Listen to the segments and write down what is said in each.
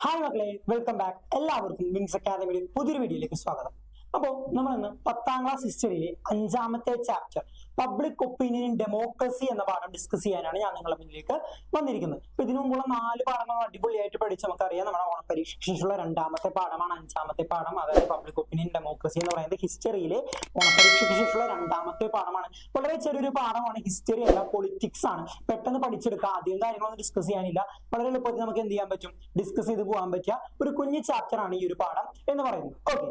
Hi മക്കളെ, welcome back. എല്ലാവർക്കും wings അക്കാദമിയുടെ പുതിയൊരു വീഡിയോയിലേക്ക് സ്വാഗതം. അപ്പോൾ നമ്മൾ ഇന്ന് 10ാം ക്ലാസ് ഹിസ്റ്ററിയിലെ 5ാമത്തെ ചാപ്റ്റർ പബ്ലിക് ഒപ്പീനിയൻ ഡെമോക്രസി എന്ന പാഠം ഡിസ്കസ് ചെയ്യാനാണ് ഞാൻ നിങ്ങളുടെ മുന്നിലേക്ക് വന്നിരിക്കുന്നത്. അപ്പൊ ഇതിനു മുമ്പുള്ള 4 പാഠങ്ങൾ അടിപൊളിയായിട്ട് പഠിച്ച് നമുക്കറിയാം. നമ്മുടെ ഓണപരീക്ഷയ്ക്ക് ശേഷമുള്ള 2ാമത്തെ പാഠമാണ് 5ാമത്തെ പാഠം, അതായത് പബ്ലിക് ഒപ്പീനിയൻ ഡെമോക്രസി എന്ന് പറയുന്നത് ഹിസ്റ്ററിയിലെ ഓണപരീക്ഷയ്ക്ക് ശേഷമുള്ള 2ാമത്തെ പാഠമാണ്. വളരെ ചെറിയൊരു പാഠമാണ്, ഹിസ്റ്ററി അല്ല, പൊളിറ്റിക്സ് ആണ്. പെട്ടെന്ന് പഠിച്ചെടുക്കുക, അധികം കാര്യങ്ങളൊന്നും ഡിസ്കസ് ചെയ്യാനില്ല. വളരെ എളുപ്പത്തിൽ നമുക്ക് എന്ത് ചെയ്യാൻ പറ്റും, ഡിസ്കസ് ചെയ്ത് പോകാൻ പറ്റിയ ഒരു കുഞ്ഞു ചാപ്റ്റർ ആണ് ഈ ഒരു പാഠം എന്ന് പറയുന്നത്. ഓക്കെ,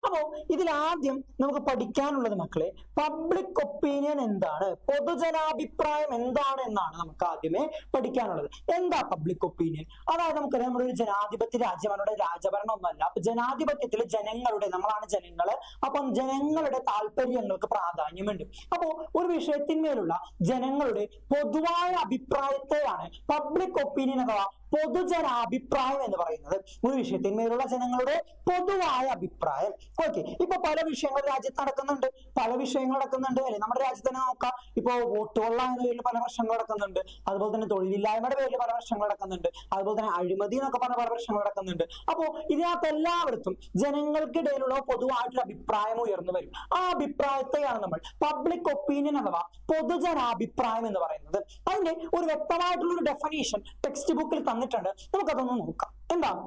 അപ്പോ ഇതിൽ ആദ്യം നമുക്ക് പഠിക്കാനുള്ളത് മക്കളെ, പബ്ലിക് ഒപ്പീനിയൻ എന്താണ്, പൊതുജനാഭിപ്രായം എന്താണ് എന്നാണ് നമുക്ക് ആദ്യമേ പഠിക്കാനുള്ളത്. എന്താ പബ്ലിക് ഒപ്പീനിയൻ? അതായത് നമുക്കറിയാം, നമ്മുടെ ഒരു ജനാധിപത്യ രാജ്യമാണ്, നമ്മുടെ രാജഭരണം ഒന്നുമല്ല. അപ്പൊ ജനാധിപത്യത്തിൽ ജനങ്ങളുടെ, നമ്മളാണ് ജനങ്ങള്, അപ്പം ജനങ്ങളുടെ താല്പര്യങ്ങൾക്ക് പ്രാധാന്യമുണ്ട്. അപ്പോ ഒരു വിഷയത്തിന്മേലുള്ള ജനങ്ങളുടെ പൊതുവായ അഭിപ്രായത്തെയാണ് പബ്ലിക് ഒപ്പീനിയൻ അഥവാ പൊതുജനാഭിപ്രായം എന്ന് പറയുന്നത്. ഒരു വിഷയത്തിന്മേലുള്ള ജനങ്ങളുടെ പൊതുവായ അഭിപ്രായം. ഓക്കെ, ഇപ്പൊ പല വിഷയങ്ങൾ രാജ്യത്ത് നടക്കുന്നുണ്ട്, പല വിഷയങ്ങൾ നടക്കുന്നുണ്ട് അല്ലെ. നമ്മുടെ രാജ്യത്ത് തന്നെ നോക്കാം, ഇപ്പൊ വോട്ട് കൊള്ള എന്ന പേരിൽ പല പ്രശ്നങ്ങൾ നടക്കുന്നുണ്ട്, അതുപോലെ തന്നെ തൊഴിലില്ലായ്മയുടെ പേരിൽ പല പ്രശ്നങ്ങൾ നടക്കുന്നുണ്ട്, അതുപോലെ തന്നെ അഴിമതി എന്നൊക്കെ പറഞ്ഞ പല പ്രശ്നങ്ങൾ നടക്കുന്നുണ്ട്. അപ്പോ ഇതിനകത്ത് എല്ലായിടത്തും ജനങ്ങൾക്കിടയിലുള്ള പൊതുവായിട്ടൊരു അഭിപ്രായം ഉയർന്നു വരും. ആ അഭിപ്രായത്തെയാണ് നമ്മൾ പബ്ലിക് ഒപ്പീനിയൻ അഥവാ പൊതുജനാഭിപ്രായം എന്ന് പറയുന്നത്. അതിന്റെ ഒരു വ്യക്തമായിട്ടുള്ള ഒരു ഡെഫിനേഷൻ ടെക്സ്റ്റ് ബുക്കിൽ തന്നിട്ടുണ്ട്, നമുക്കതൊന്ന് നോക്കാം. എന്താണ്?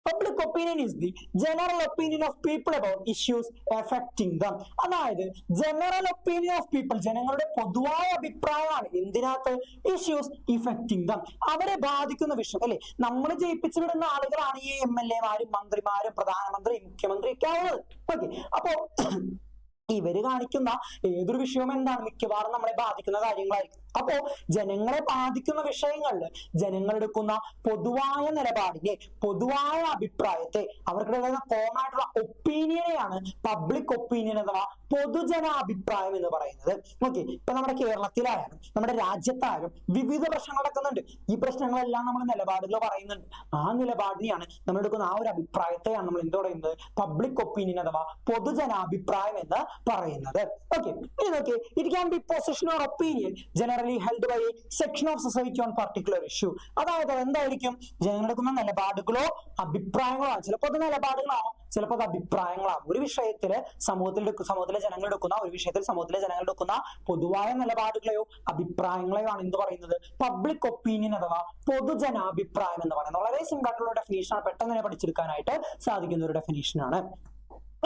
Public opinion is the general opinion of people about issues affecting them. അതായത് general opinion of people, ജനങ്ങളുടെ പൊതുവായ അഭിപ്രായമാണ് എന്തിനകത്ത്, issues affecting them, അവരെ ബാധിക്കുന്ന വിഷയം അല്ലെ. നമ്മൾ ജയിപ്പിച്ചു വിടുന്ന ആളുകളാണ് ഈ MLA-മാരും മന്ത്രിമാരും പ്രധാനമന്ത്രി മുഖ്യമന്ത്രി ഒക്കെ ആവുന്നത്. ഓക്കെ, അപ്പോ ഇവര് കാണിക്കുന്ന ഏതൊരു വിഷയവും എന്താണ്, മിക്കവാറും നമ്മളെ ബാധിക്കുന്ന കാര്യങ്ങളായിരിക്കും. അപ്പോ ജനങ്ങളെ ബാധിക്കുന്ന വിഷയങ്ങളിൽ ജനങ്ങളെടുക്കുന്ന പൊതുവായ നിലപാടിനെ, പൊതുവായ അഭിപ്രായത്തെ, അവർക്കിടയിൽ കോമൺ ആയിട്ടുള്ള ഒപ്പീനിയനെയാണ് പബ്ലിക് ഒപ്പീനിയൻ അഥവാ പൊതുജനാഭിപ്രായം എന്ന് പറയുന്നത്. ഓക്കെ, ഇപ്പൊ നമ്മുടെ കേരളത്തിലായാലും നമ്മുടെ രാജ്യത്തായാലും വിവിധ പ്രശ്നങ്ങൾ നടക്കുന്നുണ്ട്. ഈ പ്രശ്നങ്ങളെല്ലാം നമ്മൾ നിലപാടുകൾ പറയുന്നുണ്ട്. ആ നിലപാടിനെയാണ് നമ്മൾ എടുക്കുന്ന ആ ഒരു അഭിപ്രായത്തെയാണ് നമ്മൾ എന്ത് പറയുന്നത്, പബ്ലിക് ഒപ്പീനിയൻ അഥവാ പൊതുജനാഭിപ്രായം എന്ന് പറയുന്നത്. ഓക്കെ, ഇനി നോക്കി, it can be position or opinion generally held by a section of society on particular issue. അതായത് എന്തായിരിക്കും, ജനങ്ങളെടുക്കുന്ന നിലപാടുകളോ അഭിപ്രായങ്ങളോ ആണ്. ചിലപ്പോൾ അത് നിലപാടുകളാവും, ചിലപ്പോൾ അത് അഭിപ്രായങ്ങളാവും. ഒരു വിഷയത്തില് സമൂഹത്തിലെ ജനങ്ങൾ എടുക്കുന്ന, ഒരു വിഷയത്തിൽ സമൂഹത്തിലെ ജനങ്ങൾ എടുക്കുന്ന പൊതുവായ നിലപാടുകളെയോ അഭിപ്രായങ്ങളെയോ ആണ് എന്ത് പറയുന്നത്, പബ്ലിക് ഒപ്പീനിയൻ അഥവാ പൊതുജനാഭിപ്രായം എന്ന് പറയുന്നത്. വളരെ സിമ്പിൾ ആയിട്ടുള്ള ഡെഫിനേഷൻ ആണ്, പെട്ടെന്ന് തന്നെ പഠിച്ചെടുക്കാനായിട്ട് സാധിക്കുന്ന ഒരു ഡെഫിനേഷൻ ആണ്.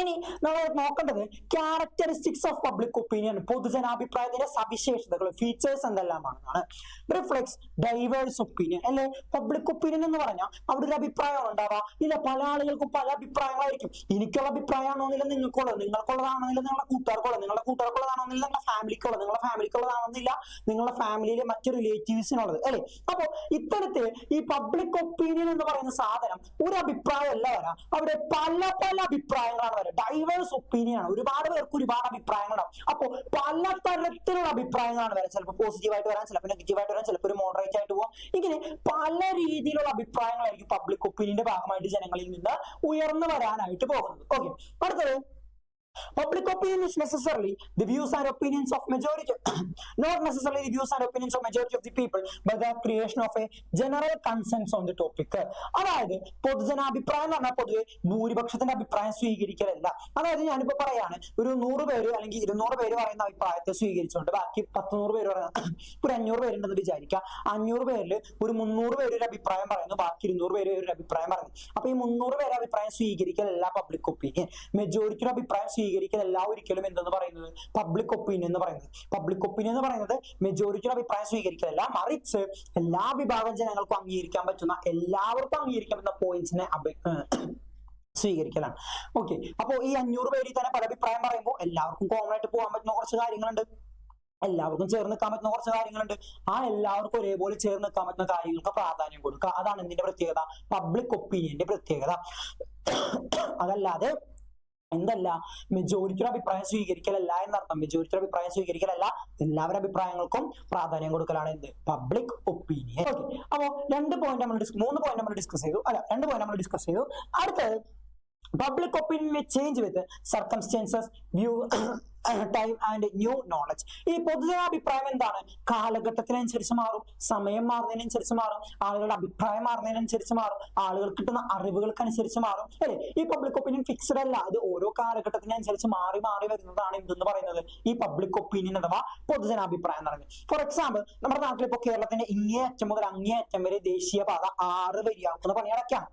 ഇനി നമ്മൾ നോക്കേണ്ടത് ക്യാരക്ടറിസ്റ്റിക്സ് ഓഫ് പബ്ലിക് ഒപ്പീനിയൻ, പൊതുജനാഭിപ്രായത്തിന്റെ സവിശേഷതകൾ, ഫീച്ചേഴ്സ് എന്തെല്ലാമാണെന്നാണ്. റിഫ്ലെക്സ് ഡൈവേഴ്സ് ഒപ്പീനിയൻ അല്ലെ. പബ്ലിക് ഒപ്പീനിയൻ എന്ന് പറഞ്ഞാൽ അവിടെ ഒരു അഭിപ്രായം ഉണ്ടാവാ ഇല്ല, പല ആളുകൾക്കും പല അഭിപ്രായങ്ങളായിരിക്കും. എനിക്കുള്ള അഭിപ്രായമാണോന്നില്ല നിങ്ങൾക്കുള്ളത്, നിങ്ങൾക്കുള്ളതാണെന്നില്ല നിങ്ങളുടെ കൂട്ടുകാർക്കുള്ളത്, നിങ്ങളുടെ കൂട്ടുകാർക്കുള്ളതാണോന്നില്ല നിങ്ങളുടെ ഫാമിലിക്കുള്ളത്, നിങ്ങളുടെ ഫാമിലിക്കുള്ളതാണെന്നില്ല നിങ്ങളുടെ ഫാമിലിയിലെ മറ്റു റിലേറ്റീവ്സിനുള്ളത് അല്ലെ. അപ്പോ ഇത്തരത്തിൽ ഈ പബ്ലിക് ഒപ്പീനിയൻ എന്ന് പറയുന്ന സാധനം ഒരു അഭിപ്രായം അല്ല വരാം, അവിടെ പല പല അഭിപ്രായങ്ങളാണ്. ഡൈവേഴ്സ് ഒപ്പീനിയൻ ആണ്, ഒരുപാട് പേർക്ക് ഒരുപാട് അഭിപ്രായങ്ങളുണ്ടാവും. അപ്പൊ പല തരത്തിലുള്ള അഭിപ്രായങ്ങളാണ് വരാം. ചിലപ്പോൾ പോസിറ്റീവായിട്ട് വരാം, ചിലപ്പോൾ നെഗറ്റീവായിട്ട് വരാം, ചിലപ്പോൾ ഒരു മോഡറേറ്റ് ആയിട്ട് പോകാം. ഇങ്ങനെ പല രീതിയിലുള്ള അഭിപ്രായങ്ങളായിരിക്കും പബ്ലിക് ഒപ്പീനിയന്റെ ഭാഗമായിട്ട് ജനങ്ങളിൽ നിന്ന് ഉയർന്നു വരാനായിട്ട് പോകുന്നത്. ഓക്കെ, അടുത്തത് public opinion is necessarily the views and opinions of majority not necessarily the views and opinions of majority of the people but the creation of a general consensus on the topic. അതായത് പൊതുജനാഭിപ്രായം എന്ന് പറഞ്ഞാൽ പൊതുവെ ഭൂരിപക്ഷത്തിന്റെ അഭിപ്രായം സ്വീകരിക്കലല്ല. അതായത് ഞാനിപ്പോ പറയാണ്, ഒരു 100 പേര് അല്ലെങ്കിൽ 200 പേര് പറയുന്ന അഭിപ്രായത്തെ സ്വീകരിച്ചുകൊണ്ട് ബാക്കി 100 പേര് പറയുന്ന ഒരു 500 പേരുണ്ടെന്ന് വിചാരിക്കാം. 500 പേരിൽ ഒരു 300 പേര് ഒരു അഭിപ്രായം പറയുന്നു, ബാക്കി 200 പേര് ഒരു അഭിപ്രായം പറയുന്നു. അപ്പൊ ഈ 300 പേര് അഭിപ്രായം സ്വീകരിക്കലല്ല പബ്ലിക് ഒപ്പീനിയൻ. മെജോറിറ്റിയുടെ അഭിപ്രായം സ്വീകരിക്കലല്ല ഒരിക്കലും എന്തെന്ന് പറയുന്നത്, പബ്ലിക് ഒപ്പീനിയൻ എന്ന് പറയുന്നത്. പബ്ലിക് ഒപ്പീനിയൻ എന്ന് പറയുന്നത് മെജോറിറ്റിയുടെ അഭിപ്രായം സ്വീകരിക്കലല്ല, മറിച്ച് എല്ലാ വിഭാഗം ജനങ്ങൾക്കും അംഗീകരിക്കാൻ പറ്റുന്ന, എല്ലാവർക്കും അംഗീകരിക്കാൻ പറ്റുന്ന പോയിന്റ്സിനെ സ്വീകരിക്കലാണ്. ഓക്കെ, അപ്പോ ഈ 500 പേരിൽ തന്നെ പല അഭിപ്രായം പറയുമ്പോൾ എല്ലാവർക്കും കോമൺ ആയിട്ട് പോകാൻ പറ്റുന്ന കുറച്ച് കാര്യങ്ങളുണ്ട്, എല്ലാവർക്കും ചേർന്ന് നിൽക്കാൻ പറ്റുന്ന കുറച്ച് കാര്യങ്ങളുണ്ട്. ആ എല്ലാവർക്കും ഒരേപോലെ ചേർന്ന് നിൽക്കാൻ പറ്റുന്ന കാര്യങ്ങൾക്ക് പ്രാധാന്യം കൊടുക്കുക. അതാണ് എന്തിന്റെ പ്രത്യേകത, പബ്ലിക് ഒപ്പീനിയന്റെ പ്രത്യേകത. അതല്ലാതെ എന്തല്ല, മെജോറിറ്റിയുടെ അഭിപ്രായം സ്വീകരിക്കലല്ല എന്നർത്ഥം. മെജോറിറ്റിയുടെ അഭിപ്രായം സ്വീകരിക്കലല്ല, എല്ലാവരുടെ അഭിപ്രായങ്ങൾക്കും പ്രാധാന്യം കൊടുക്കലാണ് എന്ത്, പബ്ലിക് ഒപ്പീനിയൻ. ഓക്കെ, അപ്പോ 3 പോയിന്റ് നമ്മൾ ഡിസ്കസ് ചെയ്തു. അടുത്തത് public opinion may change with circumstances, view time and new knowledge. ഈ പൊതുജനാഭിപ്രായം എന്താണ്? കാലഘട്ടത്തിനനുസരിച്ച് മാറും, സമയം മാറുന്നതിനനുസരിച്ച് മാറും, ആളുകളുടെ അഭിപ്രായം മാറുന്നതിനനുസരിച്ച് മാറും, ആളുകൾ കിട്ടുന്ന അറിവുകൾക്കനുസരിച്ച് മാറും, അല്ലെ? ഈ പബ്ലിക് ഒപ്പീനിയൻ ഫിക്സ്ഡ് അല്ല, അത് ഓരോ കാലഘട്ടത്തിനനുസരിച്ച് മാറി മാറി വരുന്നതാണ് എന്തെന്ന് പറയുന്നത് ഈ പബ്ലിക് ഒപ്പീനിയൻ അഥവാ പൊതുജനാഭിപ്രായം എന്ന് പറയുന്നത്. ഫോർ എക്സാമ്പിൾ, നമ്മുടെ നാട്ടിൽ ഇപ്പോൾ കേരളത്തിന്റെ ഇങ്ങേ അറ്റം മുതൽ അങ്ങേ അറ്റം വരെ ദേശീയപാത 6 വരിയാക്കുന്ന പണി അടയ്ക്കാം.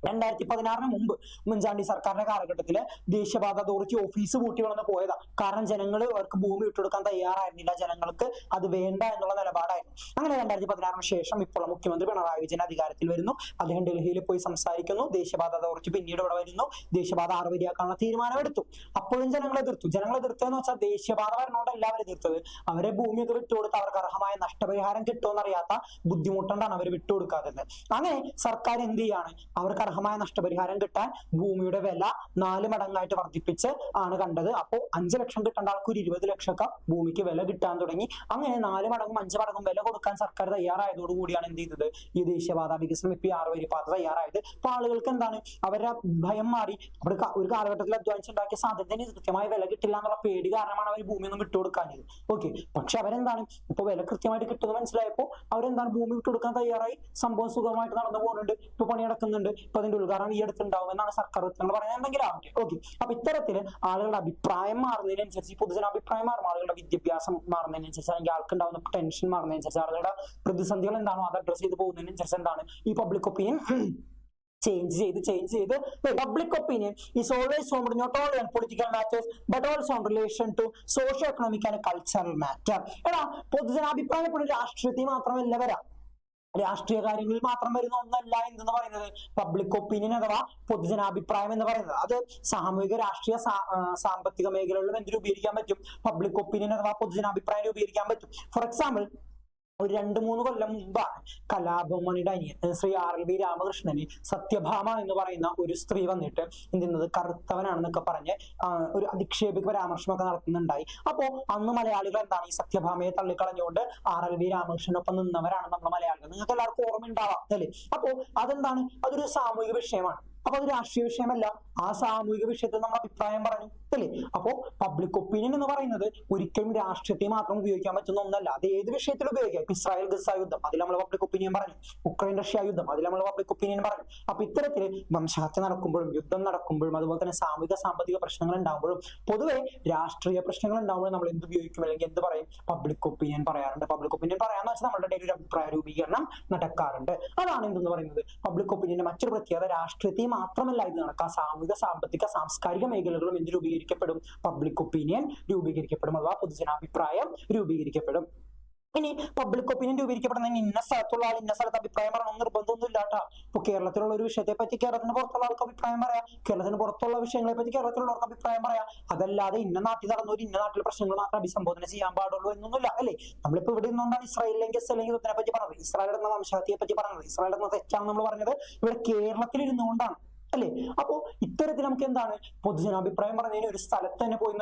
2016 മുമ്പ് ഉമ്മൻചാണ്ടി സർക്കാരിന്റെ കാലഘട്ടത്തില് ദേശീയപാത അതോറിറ്റി ഓഫീസ് പൂട്ടി വളർന്ന് പോയതാ. കാരണം ജനങ്ങൾ അവർക്ക് ഭൂമി വിട്ടുകൊടുക്കാൻ തയ്യാറായിരുന്നില്ല, ജനങ്ങൾക്ക് അത് വേണ്ട എന്നുള്ള നിലപാടായിരുന്നു. അങ്ങനെ 2016 ശേഷം ഇപ്പോൾ മുഖ്യമന്ത്രി പിണറായി വിജയൻ അധികാരത്തിൽ വരുന്നു. അദ്ദേഹം ഡൽഹിയിൽ പോയി സംസാരിക്കുന്നു. ദേശീയപാത അതോറിറ്റി പിന്നീട് ഇവിടെ വരുന്നു. ദേശീയപാത 6 വരിയാക്കാനുള്ള തീരുമാനമെടുത്തു. അപ്പോഴും ജനങ്ങൾ എതിർത്തു. ജനങ്ങൾ എതിർത്തതെന്ന് വെച്ചാൽ ദേശീയപാത വരണോണ്ട് എല്ലാവരും എതിർത്തത്. അവരെ ഭൂമിയൊക്കെ വിട്ടുകൊടുത്ത് അവർക്ക് അർഹമായ നഷ്ടപരിഹാരം കിട്ടുമെന്നറിയാത്ത ബുദ്ധിമുട്ടുകൊണ്ടാണ് അവർ വിട്ടുകൊടുക്കാത്തത്. അങ്ങനെ സർക്കാർ എന്ത് ചെയ്യാണ്? അവർക്ക് അർഹമായ നഷ്ടപരിഹാരം കിട്ടാൻ ഭൂമിയുടെ വില 4 മടങ്ങായിട്ട് വർദ്ധിപ്പിച്ച് ആണ് കണ്ടത്. അപ്പോൾ 5 ലക്ഷം കിട്ടേണ്ട ആൾക്ക് ഒരു 20 ലക്ഷമൊക്കെ ഭൂമിക്ക് വില കിട്ടാൻ തുടങ്ങി. അങ്ങനെ 4 മടങ്ങും 5 മടങ്ങും വില കൊടുക്കാൻ സർക്കാർ തയ്യാറായതോടുകൂടിയാണ് എന്ത് ചെയ്തത്? ഈ ദേശീയപാത വികസനം ഇപ്പൊ 6 വരി പാത തയ്യാറായത്. അപ്പൊ ആളുകൾക്ക് എന്താണ്? അവരുടെ ഭയം മാറി. അവിടെ ഒരു കാലഘട്ടത്തിൽ അധ്വാനിച്ചുണ്ടാക്കിയ സാധനത്തിന് കൃത്യമായ വില കിട്ടില്ല എന്നുള്ള പേടി കാരണമാണ് അവർ ഭൂമിയൊന്നും വിട്ടുകൊടുക്കാഞ്ഞത്. ഓക്കെ, പക്ഷെ അവരെന്താണ്? ഇപ്പൊ വില കൃത്യമായിട്ട് കിട്ടുമെന്ന് മനസ്സിലായപ്പോൾ അവരെന്താണ്? ഭൂമി വിട്ടുകൊടുക്കാൻ തയ്യാറായി. സംഭവം സുഖമായിട്ട് നടന്നു പോകുന്നുണ്ട്. ഇപ്പൊ പണി നടക്കുന്നുണ്ട്. ഇപ്പൊ അതിന്റെ ഉദ്ഘാടനം ഈ അടുത്തുണ്ടാവും എന്നാണ് സർക്കാർ വൃത്തങ്ങൾ പറയുന്നതെങ്കിൽ ആവട്ടെ. ഓക്കെ, അപ്പൊ ഇത്തരത്തില് ആളുകളുടെ അഭിപ്രായം മാറുന്നതിനനുസരിച്ച്, ഈ പൊതുജനാഭിപ്രായം മാറും, ആളുകളുടെ വിദ്യാഭ്യാസം മാറുന്നതിനനുസരിച്ച്, അല്ലെങ്കിൽ ആൾക്കുണ്ടാവുന്ന ടെൻഷൻ മാറുന്നതിനനുസരിച്ച്, ആളുകളുടെ പ്രതിസന്ധികൾ എന്താണോ അത് അഡ്രസ് ചെയ്ത് പോകുന്നതിനനുസരിച്ച് എന്താണ് ഈ പബ്ലിക് ഒപ്പീനിയൻ ചേഞ്ച് ചെയ്ത് public opinion is always formed not only on political matters but also on relation to socio-economic and cultural matter. എടാ, പൊതുജനാഭിപ്രായം എപ്പോഴും രാഷ്ട്രീയത്തിൽ മാത്രമല്ല വരാം, രാഷ്ട്രീയ കാര്യങ്ങളിൽ മാത്രം വരുന്ന ഒന്നല്ല എന്തെന്ന് പറയുന്നത് പബ്ലിക് ഒപ്പീനിയൻ അഥവാ പൊതുജനാഭിപ്രായം എന്ന് പറയുന്നത്. അത് സാമൂഹിക, രാഷ്ട്രീയ, സാമ്പത്തിക മേഖലകളിലും എന്ത് രൂപീകരിക്കാൻ പറ്റും? പബ്ലിക് ഒപ്പീനിയൻ അഥവാ പൊതുജനാഭിപ്രായം രൂപീകരിക്കാൻ പറ്റും. ഫോർ എക്സാമ്പിൾ, ഒരു 2-3 കൊല്ലം മുമ്പാണ് കലാഭവമണിയുടെ അനിയൻ ശ്രീ RLV രാമകൃഷ്ണന് സത്യഭാമ എന്ന് പറയുന്ന ഒരു സ്ത്രീ വന്നിട്ട് എന്തുന്നത് കറുത്തവനാണെന്നൊക്കെ പറഞ്ഞ് ഒരു അധിക്ഷേപിക പരാമർശമൊക്കെ നടത്തുന്നുണ്ടായി. അപ്പോ അന്ന് മലയാളികൾ എന്താണ് ഈ സത്യഭാമയെ തള്ളിക്കളഞ്ഞുകൊണ്ട് RLV രാമകൃഷ്ണനൊപ്പം നിന്നവരാണ് നമ്മൾ മലയാളികൾ. നിങ്ങൾക്ക് എല്ലാവർക്കും ഓർമ്മ ഉണ്ടാവാം അല്ലേ? അപ്പോ അതെന്താണ്? അതൊരു സാമൂഹിക വിഷയമാണ്. അപ്പൊ അത് രാഷ്ട്രീയ വിഷയമല്ല, ആ സാമൂഹിക വിഷയത്തിൽ നമ്മൾ അഭിപ്രായം പറഞ്ഞു അല്ലേ? അപ്പോ പബ്ലിക് ഒപ്പീനിയൻ എന്ന് പറയുന്നത് ഒരിക്കലും രാഷ്ട്രീയത്തെ മാത്രം ഉപയോഗിക്കാൻ പറ്റുന്ന ഒന്നല്ല, അത് ഏത് വിഷയത്തിൽ ഉപയോഗിക്കാം. ഇപ്പൊ ഇസ്രായേൽ ഗസ യുദ്ധം, അതിൽ നമ്മൾ പബ്ലിക് ഒപ്പീനിയൻ പറഞ്ഞു. ഉക്രൈൻ റഷ്യ യുദ്ധം, അതിൽ നമ്മൾ പബ്ലിക് ഒപ്പീനിയൻ പറഞ്ഞു. അപ്പൊ ഇത്തരത്തില് വംശഹത്യ നടക്കുമ്പോഴും യുദ്ധം നടക്കുമ്പോഴും അതുപോലെ തന്നെ സാമൂഹിക സാമ്പത്തിക പ്രശ്നങ്ങൾ ഉണ്ടാകുമ്പോഴും പൊതുവെ രാഷ്ട്രീയ പ്രശ്നങ്ങൾ ഉണ്ടാകുമ്പോഴും നമ്മൾ എന്ത് ഉപയോഗിക്കും, അല്ലെങ്കിൽ എന്ത് പറയും? പബ്ലിക് ഒപ്പീനിയൻ പറയാറുണ്ട്. പബ്ലിക് ഒപ്പീനിയൻ പറയാന്ന് വെച്ചാൽ നമ്മുടെ ഇടയിൽ ഒരു അഭിപ്രായ രൂപീകരണം നടക്കാറുണ്ട്. അതാണ് എന്തെന്ന് പറയുന്നത് പബ്ലിക് ഒപ്പീനിയന്റെ മറ്റൊരു പ്രത്യേകത. രാഷ്ട്രീയത്തെ മാത്രമല്ല ഇത് നടക്കാം, സാമൂഹിക, സാമ്പത്തിക, സാംസ്കാരിക മേഖലകളും എന്ത് രൂപീകരിക്കപ്പെടും? പബ്ലിക് ഒപ്പീനിയൻ രൂപീകരിക്കപ്പെടും അഥവാ പൊതുജനാഭിപ്രായം രൂപീകരിക്കപ്പെടും. ഇനി പബ്ലിക് ഒപ്പീനിയൻ രൂപീകരിക്കപ്പെടുന്ന ഇന്ന സ്ഥലത്തുള്ള ആൾ ഇന്ന സ്ഥലത്ത് അഭിപ്രായം പറയണം നിർബന്ധമൊന്നും ഇല്ലാട്ടാ. ഇപ്പൊ കേരളത്തിലുള്ള ഒരു വിഷയത്തെ പറ്റി കേരളത്തിന് പുറത്തുള്ള ആൾക്ക് അഭിപ്രായം പറയാം, കേരളത്തിന് പുറത്തുള്ള വിഷയങ്ങളെ പറ്റി കേരളത്തിലുള്ളവർക്ക് അഭിപ്രായം പറയാം. അതല്ലാതെ ഇന്ന നാട്ടിൽ നടന്നൊരു ഇന്ന നാട്ടിലെ പ്രശ്നങ്ങൾ മാത്രം അഭിസംബോധന ചെയ്യാൻ പാടുള്ളൂ എന്നൊന്നുമില്ല അല്ലേ? നമ്മളിപ്പോ ഇവിടെ നിന്നുകൊണ്ടാണ് ഇസ്രായേലിലേക്ക് അല്ലെങ്കിൽ യുദ്ധത്തിനെ പറ്റി പറഞ്ഞത്, ഇസ്രായേൽ നടന്ന വംശഹത്യയെ പറ്റി പറഞ്ഞത്. ഇസ്രായേൽ നടന്ന തെറ്റാണ് നമ്മൾ പറഞ്ഞത് ഇവിടെ കേരളത്തിൽ ഇരുന്നുകൊണ്ടാണ് അല്ലേ? അപ്പോ ഇത്തരത്തിൽ നമുക്ക് എന്താണ് പൊതുജനാഭിപ്രായം പറഞ്ഞതിന് ഒരു സ്ഥലത്ത് തന്നെ പോയി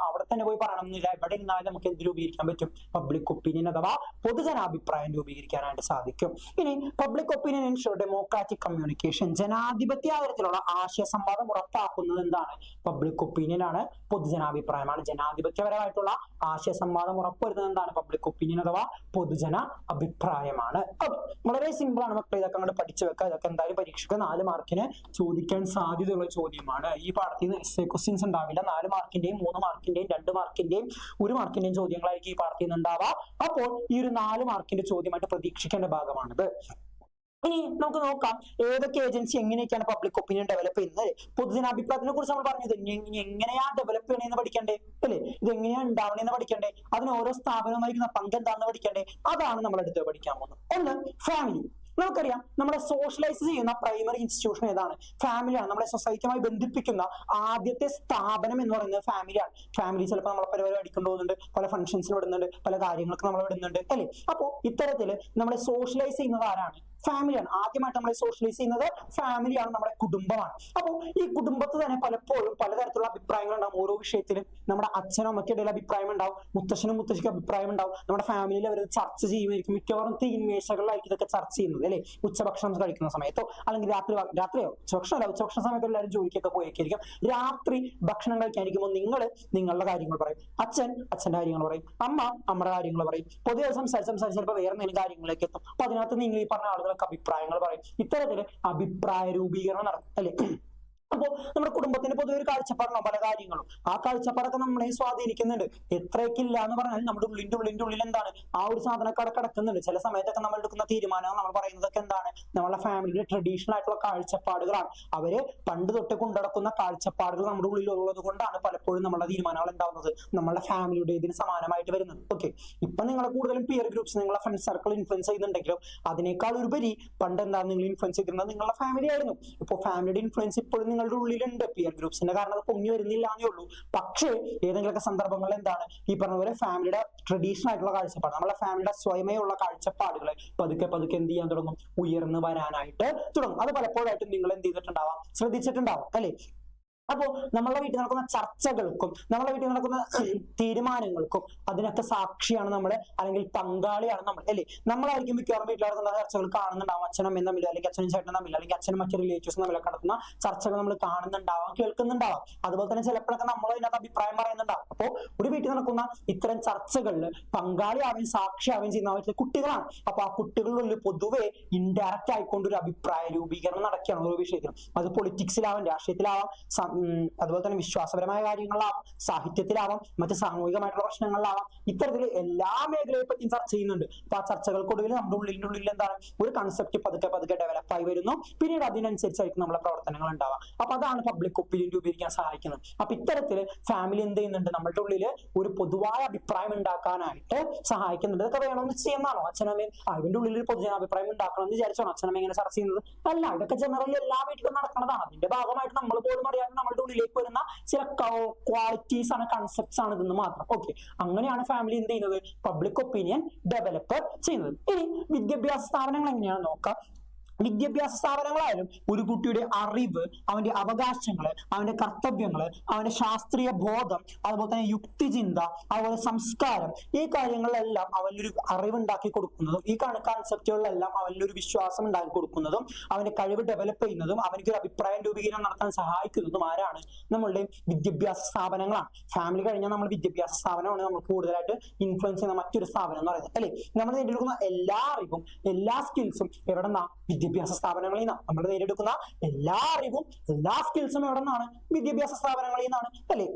അവിടെ തന്നെ പോയി പറയണം എന്നില്ല. എവിടെ ഇരുന്നാലും നമുക്ക് എന്ത് രൂപീകരിക്കാൻ പറ്റും? പബ്ലിക് ഒപ്പീനിയൻ അഥവാ പൊതുജനാഭിപ്രായം രൂപീകരിക്കാനായിട്ട് സാധിക്കും. ഇനി public opinion insure democratic communication, ജനാധിപത്യ തരത്തിലുള്ള ആശയ സംവാദം ഉറപ്പാക്കുന്നത് എന്താണ്? പബ്ലിക് ഒപ്പീനിയൻ ആണ്, പൊതുജനാഭിപ്രായമാണ്. ജനാധിപത്യപരമായിട്ടുള്ള ആശയ സംവാദം ഉറപ്പുവരുന്നത് എന്താണ്? പബ്ലിക് ഒപ്പീനിയൻ അഥവാ പൊതുജന അഭിപ്രായമാണ്. വളരെ സിമ്പിൾ ആണ് മക്കളെ, ഇതൊക്കെ അങ്ങോട്ട് പഠിച്ചു വെക്കുക. ഇതൊക്കെ എന്തായാലും പരീക്ഷയ്ക്ക് 4 മാർക്കിന് ചോദിക്കാൻ സാധ്യതയുള്ള ചോദ്യമാണ്. ഈ പാഠത്തിൽ നിന്ന് എസ്സേ ക്വസ്റ്റ്യൻസ് ഉണ്ടാവില്ല. 4 മാർക്കിന്റെയും 3 മാർക്കിന്റെയും 2 മാർക്കിന്റെയും 1 മാർക്കിന്റെയും ചോദ്യങ്ങളായിരിക്കും ഈ പാഠത്തിൽ നിന്ന് ഉണ്ടാവുക. അപ്പോൾ ഈ ഒരു 4 മാർക്കിന്റെ ചോദ്യമായിട്ട് പ്രതീക്ഷിക്കേണ്ട ഭാഗമാണിത്. ഇനി നമുക്ക് നോക്കാം ഏതൊക്കെ ഏജൻസി എങ്ങനെയൊക്കെയാണ് പബ്ലിക് ഒപ്പീനിയൻ ഡെവലപ്പ് ചെയ്യുന്നത്. പൊതുജനാഭിപ്രായത്തിനെ കുറിച്ച് നമ്മൾ പറഞ്ഞത് എങ്ങനെയാ ഡെവലപ്പ് ചെയ്യണമെന്ന് പഠിക്കണ്ടേ അല്ലേ? ഇത് എങ്ങനെയാ ഉണ്ടാവണേന്ന് പഠിക്കണ്ടേ? അതിന് ഓരോ സ്ഥാപനവും വഹിക്കുന്ന പങ്ക് എന്താണെന്ന് പഠിക്കണ്ടേ? അതാണ് നമ്മൾ അടുത്ത് പഠിക്കാൻ പോകുന്നത്. ഒന്ന്, ഫാമിലി. നമുക്കറിയാം നമ്മുടെ സോഷ്യലൈസ് ചെയ്യുന്ന പ്രൈമറി ഇൻസ്റ്റിറ്റ്യൂഷൻ ഏതാണ്? ഫാമിലിയാണ്. നമ്മളെ സൊസൈറ്റിയുമായി ബന്ധിപ്പിക്കുന്ന ആദ്യത്തെ സ്ഥാപനം എന്ന് പറയുന്നത് ഫാമിലിയാണ്. ഫാമിലി ചിലപ്പോൾ നമ്മളെ പരിപാടി അടിക്കൊണ്ട് പോകുന്നുണ്ട്, പല ഫംഗ്ഷൻസിന് വിടുന്നുണ്ട്, പല കാര്യങ്ങൾക്ക് നമ്മൾ വിടുന്നുണ്ട് അല്ലേ? അപ്പോ ഇത്തരത്തില് നമ്മളെ സോഷ്യലൈസ് ചെയ്യുന്നത് ആരാണ്? ഫാമിലിയാണ്. ആദ്യമായിട്ട് നമ്മളെ സോഷ്യലൈസ് ചെയ്യുന്നത് ഫാമിലിയാണ്, നമ്മുടെ കുടുംബമാണ്. അപ്പോൾ ഈ കുടുംബത്തിൽ തന്നെ പലപ്പോഴും പലതരത്തിലുള്ള അഭിപ്രായങ്ങൾ ഉണ്ടാവും. ഓരോ വിഷയത്തിലും നമ്മുടെ അച്ഛനും അമ്മയ്ക്കിടയിൽ അഭിപ്രായം ഉണ്ടാവും, മുത്തശ്ശനും മുത്തശ്ശിക്കും അഭിപ്രായം ഉണ്ടാവും. നമ്മുടെ ഫാമിലിയിൽ അവർ ചർച്ച ചെയ്യുമായിരിക്കും. മിക്കവാറും തീന്മേശകളിലായിരിക്കും ഇതൊക്കെ ചർച്ച ചെയ്യുന്നത് അല്ലെ. ഉച്ചഭക്ഷണം കഴിക്കുന്ന സമയത്തോ അല്ലെങ്കിൽ രാത്രിയോ ഉച്ചഭക്ഷണ സമയത്ത് എല്ലാവരും ജോലിക്കൊക്കെ പോയിരിക്കും. രാത്രി ഭക്ഷണം കഴിക്കാനിരിക്കുമ്പോൾ നിങ്ങൾ നിങ്ങളുടെ കാര്യങ്ങൾ പറയും, അച്ഛന്റെ കാര്യങ്ങൾ പറയും, അമ്മ അമ്മയുടെ കാര്യങ്ങൾ പറയും. പൊതുവെ സംസാരിച്ച് ചിലപ്പോൾ വേറെ എന്തെങ്കിലും കാര്യങ്ങളിലേക്ക് എത്തും. അപ്പൊ അതിനകത്ത് നിങ്ങൾ ഈ പറഞ്ഞ ആളുകളൊക്കെ അഭിപ്രായങ്ങൾ പറയും. ഇത്തരത്തില് അഭിപ്രായ രൂപീകരണം നടക്കും അല്ലെ. അപ്പോ നമ്മുടെ കുടുംബത്തിന് പൊതുവെ ഒരു കാഴ്ചപ്പാടുണ്ടാവും പല കാര്യങ്ങളും. ആ കാഴ്ചപ്പാടൊക്കെ നമ്മളെ സ്വാധീനിക്കുന്നുണ്ട്. എത്രയൊക്കില്ല എന്ന് പറഞ്ഞാൽ നമ്മുടെ ഉള്ളിൽ എന്താണ് ആ ഒരു സാധനക്കാടെ കിടക്കുന്നുണ്ട്. ചില സമയത്തൊക്കെ നമ്മൾ എടുക്കുന്ന തീരുമാനങ്ങൾ നമ്മൾ പറയുന്നതൊക്കെ എന്താണ്, നമ്മളുടെ ഫാമിലിയുടെ ട്രഡീഷണൽ ആയിട്ടുള്ള കാഴ്ചപ്പാടുകളാണ്. അവര് പണ്ട് തൊട്ട് കൊണ്ടുനടക്കുന്ന കാഴ്ചപ്പാടുകൾ നമ്മുടെ ഉള്ളിൽ ഉള്ളത് കൊണ്ടാണ് പലപ്പോഴും നമ്മുടെ തീരുമാനങ്ങൾ ഉണ്ടാവുന്നത് നമ്മുടെ ഫാമിലിയുടെ ഇതിന് സമാനമായിട്ട് വരുന്നത്. ഓക്കെ, ഇപ്പൊ നിങ്ങൾ കൂടുതലും പിയർ ഗ്രൂപ്പ്സ് നിങ്ങളുടെ ഫ്രണ്ട് സർക്കിൾ ഇൻഫ്ലുവൻസ് ചെയ്യുന്നുണ്ടെങ്കിലും അതിനേക്കാൾ ഉപരി പണ്ട് എന്താണ് നിങ്ങൾ ഇൻഫ്ലുവൻസ് ചെയ്തിരുന്നത് നിങ്ങളുടെ ഫാമിലി ആയിരുന്നു. ഇപ്പോൾ ഫാമിലിയുടെ ഇൻഫ്ലുവൻസ് ഇപ്പോഴും നിങ്ങളുടെ ഉള്ളിലുണ്ട്. പിയർ ഗ്രൂപ്പ്സിന്റെ കാരണം അത് പൊങ്ങി വരുന്നില്ല എന്നേ ഉള്ളൂ. പക്ഷേ ഏതെങ്കിലുമൊക്കെ സന്ദർഭങ്ങളിൽ എന്താണ് ഈ പറഞ്ഞ പോലെ ഫാമിലിയുടെ ട്രഡീഷണൽ ആയിട്ടുള്ള കാഴ്ചപ്പാട്, നമ്മളെ ഫാമിലിയുടെ സ്വയമേയുള്ള കാഴ്ചപ്പാടുകളെ പതുക്കെ എന്ത് ചെയ്യാൻ തുടങ്ങും, ഉയർന്നു വരാനായിട്ട് തുടങ്ങും. അത് പലപ്പോഴായിട്ടും നിങ്ങൾ എന്ത് ചെയ്തിട്ടുണ്ടാവാം, ശ്രദ്ധിച്ചിട്ടുണ്ടാവും അല്ലെ. അപ്പോ നമ്മളുടെ വീട്ടിൽ നടക്കുന്ന ചർച്ചകൾക്കും നമ്മളുടെ വീട്ടിൽ നടക്കുന്ന തീരുമാനങ്ങൾക്കും അതിനൊക്കെ സാക്ഷിയാണ് നമ്മൾ, അല്ലെങ്കിൽ പങ്കാളിയാണ് നമ്മൾ അല്ലെ. നമ്മളായിരിക്കും മിക്കവാറും വീട്ടിൽ നടക്കുന്ന ചർച്ചകൾ കാണുന്നുണ്ടാവും. അച്ഛനമ്മയും തമ്മിൽ അല്ലെങ്കിൽ അച്ഛനും ചേട്ടനും തമ്മിൽ അല്ലെങ്കിൽ അച്ഛനും മറ്റു റിലേറ്റീവ്സും തമ്മിലൊക്കെ നടത്തുന്ന ചർച്ചകൾ നമ്മൾ കാണുന്നുണ്ടാവാം, കേൾക്കുന്നുണ്ടാവാം. അതുപോലെ തന്നെ ചിലപ്പോഴൊക്കെ നമ്മൾ അതിനകത്ത് അഭിപ്രായം പറയുന്നുണ്ടാവും. അപ്പോൾ ഒരു വീട്ടിൽ നടക്കുന്ന ഇത്തരം ചർച്ചകളിൽ പങ്കാളിയാവുകയും സാക്ഷിയാവുകയും ചെയ്യുന്ന കുട്ടികളാണ്. അപ്പൊ ആ കുട്ടികളിൽ പൊതുവെ ഇൻഡയറക്റ്റ് ആയിക്കൊണ്ട് ഒരു അഭിപ്രായ രൂപീകരണം നടക്കുകയാണ് ഓരോ വിഷയത്തിലും. അത് പൊളിറ്റിക്സിലാവാം, രാഷ്ട്രീയത്തിലാവാം, അതുപോലെ തന്നെ വിശ്വാസപരമായ കാര്യങ്ങളിലാവാം, സാഹിത്യത്തിലാവാം, മറ്റ് സാമൂഹികമായിട്ടുള്ള പ്രശ്നങ്ങളിലാവാം. ഇത്തരത്തിൽ എല്ലാ മേഖലയെ പറ്റിയും ചർച്ച ചെയ്യുന്നുണ്ട്. അപ്പൊ ആ ചർച്ചകൾക്കൊടുവിൽ നമ്മുടെ ഉള്ളിൽ എന്താണ് ഒരു കൺസെപ്റ്റ് പതുക്കെ ഡെവലപ്പായി വരുന്നു. പിന്നീട് അതിനനുസരിച്ചായിരിക്കും നമ്മുടെ പ്രവർത്തനങ്ങൾ ഉണ്ടാവുക. അപ്പൊ അതാണ് പബ്ലിക് ഒപ്പീനിയൻ രൂപീകരിക്കാൻ സഹായിക്കുന്നത്. അപ്പൊ ഇത്തരത്തില് ഫാമിലി എന്ത് ചെയ്യുന്നുണ്ട്, നമ്മളുടെ ഉള്ളിൽ ഒരു പൊതുവായ അഭിപ്രായം ഉണ്ടാക്കാനായിട്ട് സഹായിക്കുന്നുണ്ട്. ഇതൊക്കെ വേണമെന്ന് ചെയ്യുന്നതാണോ അച്ഛനമ്മയും അതിന്റെ ഉള്ളിൽ ഒരു പൊതുജനാഭിപ്രായം ഉണ്ടാക്കണം എന്ന് വിചാരിച്ചാണോ അച്ഛനമ്മ ഇങ്ങനെ ചർച്ച ചെയ്യുന്നത്? അല്ല, ഇതൊക്കെ ജനറലി എല്ലാ വീട്ടിലും നടക്കുന്നതാണ്. അതിന്റെ ഭാഗമായിട്ട് നമ്മൾ പോലും അറിയാതെ നമ്മളുടെ ഉള്ളിലേക്ക് വരുന്ന ചില ക്വാളിറ്റീസ് ആണ്, കൺസെപ്റ്റ്സ് ആണ് ഇതെന്ന് മാത്രം. ഓക്കെ, അങ്ങനെയാണ് ഫാമിലി എന്ത് ചെയ്യുന്നത്, പബ്ലിക് ഒപ്പീനിയൻ ഡെവലപ്പ് ചെയ്യുന്നത്. ഇനി വിദ്യാഭ്യാസ സ്ഥാപനങ്ങൾ എങ്ങനെയാണെന്ന് നോക്കാം. വിദ്യാഭ്യാസ സ്ഥാപനങ്ങളായാലും ഒരു കുട്ടിയുടെ അറിവ്, അവന്റെ അവകാശങ്ങള്, അവന്റെ കർത്തവ്യങ്ങള്, അവന്റെ ശാസ്ത്രീയ ബോധം, അതുപോലെ തന്നെ യുക്തിചിന്ത, അതുപോലെ സംസ്കാരം, ഈ കാര്യങ്ങളിലെല്ലാം അവനൊരു അറിവുണ്ടാക്കി കൊടുക്കുന്നതും ഈ കൺസെപ്റ്റുകളിലെല്ലാം അവനൊരു വിശ്വാസം ഉണ്ടാക്കി കൊടുക്കുന്നതും അവന്റെ കഴിവ് ഡെവലപ്പ് ചെയ്യുന്നതും അവനൊരു അഭിപ്രായം രൂപീകരണം നടത്താൻ സഹായിക്കുന്നതും ആരാണ്, നമ്മളുടെ വിദ്യാഭ്യാസ സ്ഥാപനങ്ങളാണ്. ഫാമിലി കഴിഞ്ഞാൽ നമ്മൾ വിദ്യാഭ്യാസ സ്ഥാപനമാണ് നമ്മൾ കൂടുതലായിട്ട് ഇൻഫ്ലുവൻസ് ചെയ്യുന്ന മറ്റൊരു സ്ഥാപനം എന്ന് പറയുന്നത് അല്ലെ. നമ്മൾ നേടിയെടുക്കുന്ന എല്ലാ അറിവും എല്ലാ സ്കിൽസും എവിടെ നിന്നാ, വിദ്യാഭ്യാസ സ്ഥാപനങ്ങളിൽ നിന്നാണ്. നമ്മൾ നേടിയെടുക്കുന്ന എല്ലാ അറിവും എല്ലാ സ്കിൽസും എവിടെ നിന്നാണ്, വിദ്യാഭ്യാസ സ്ഥാപനങ്ങളിൽ നിന്നാണ് അല്ലെ.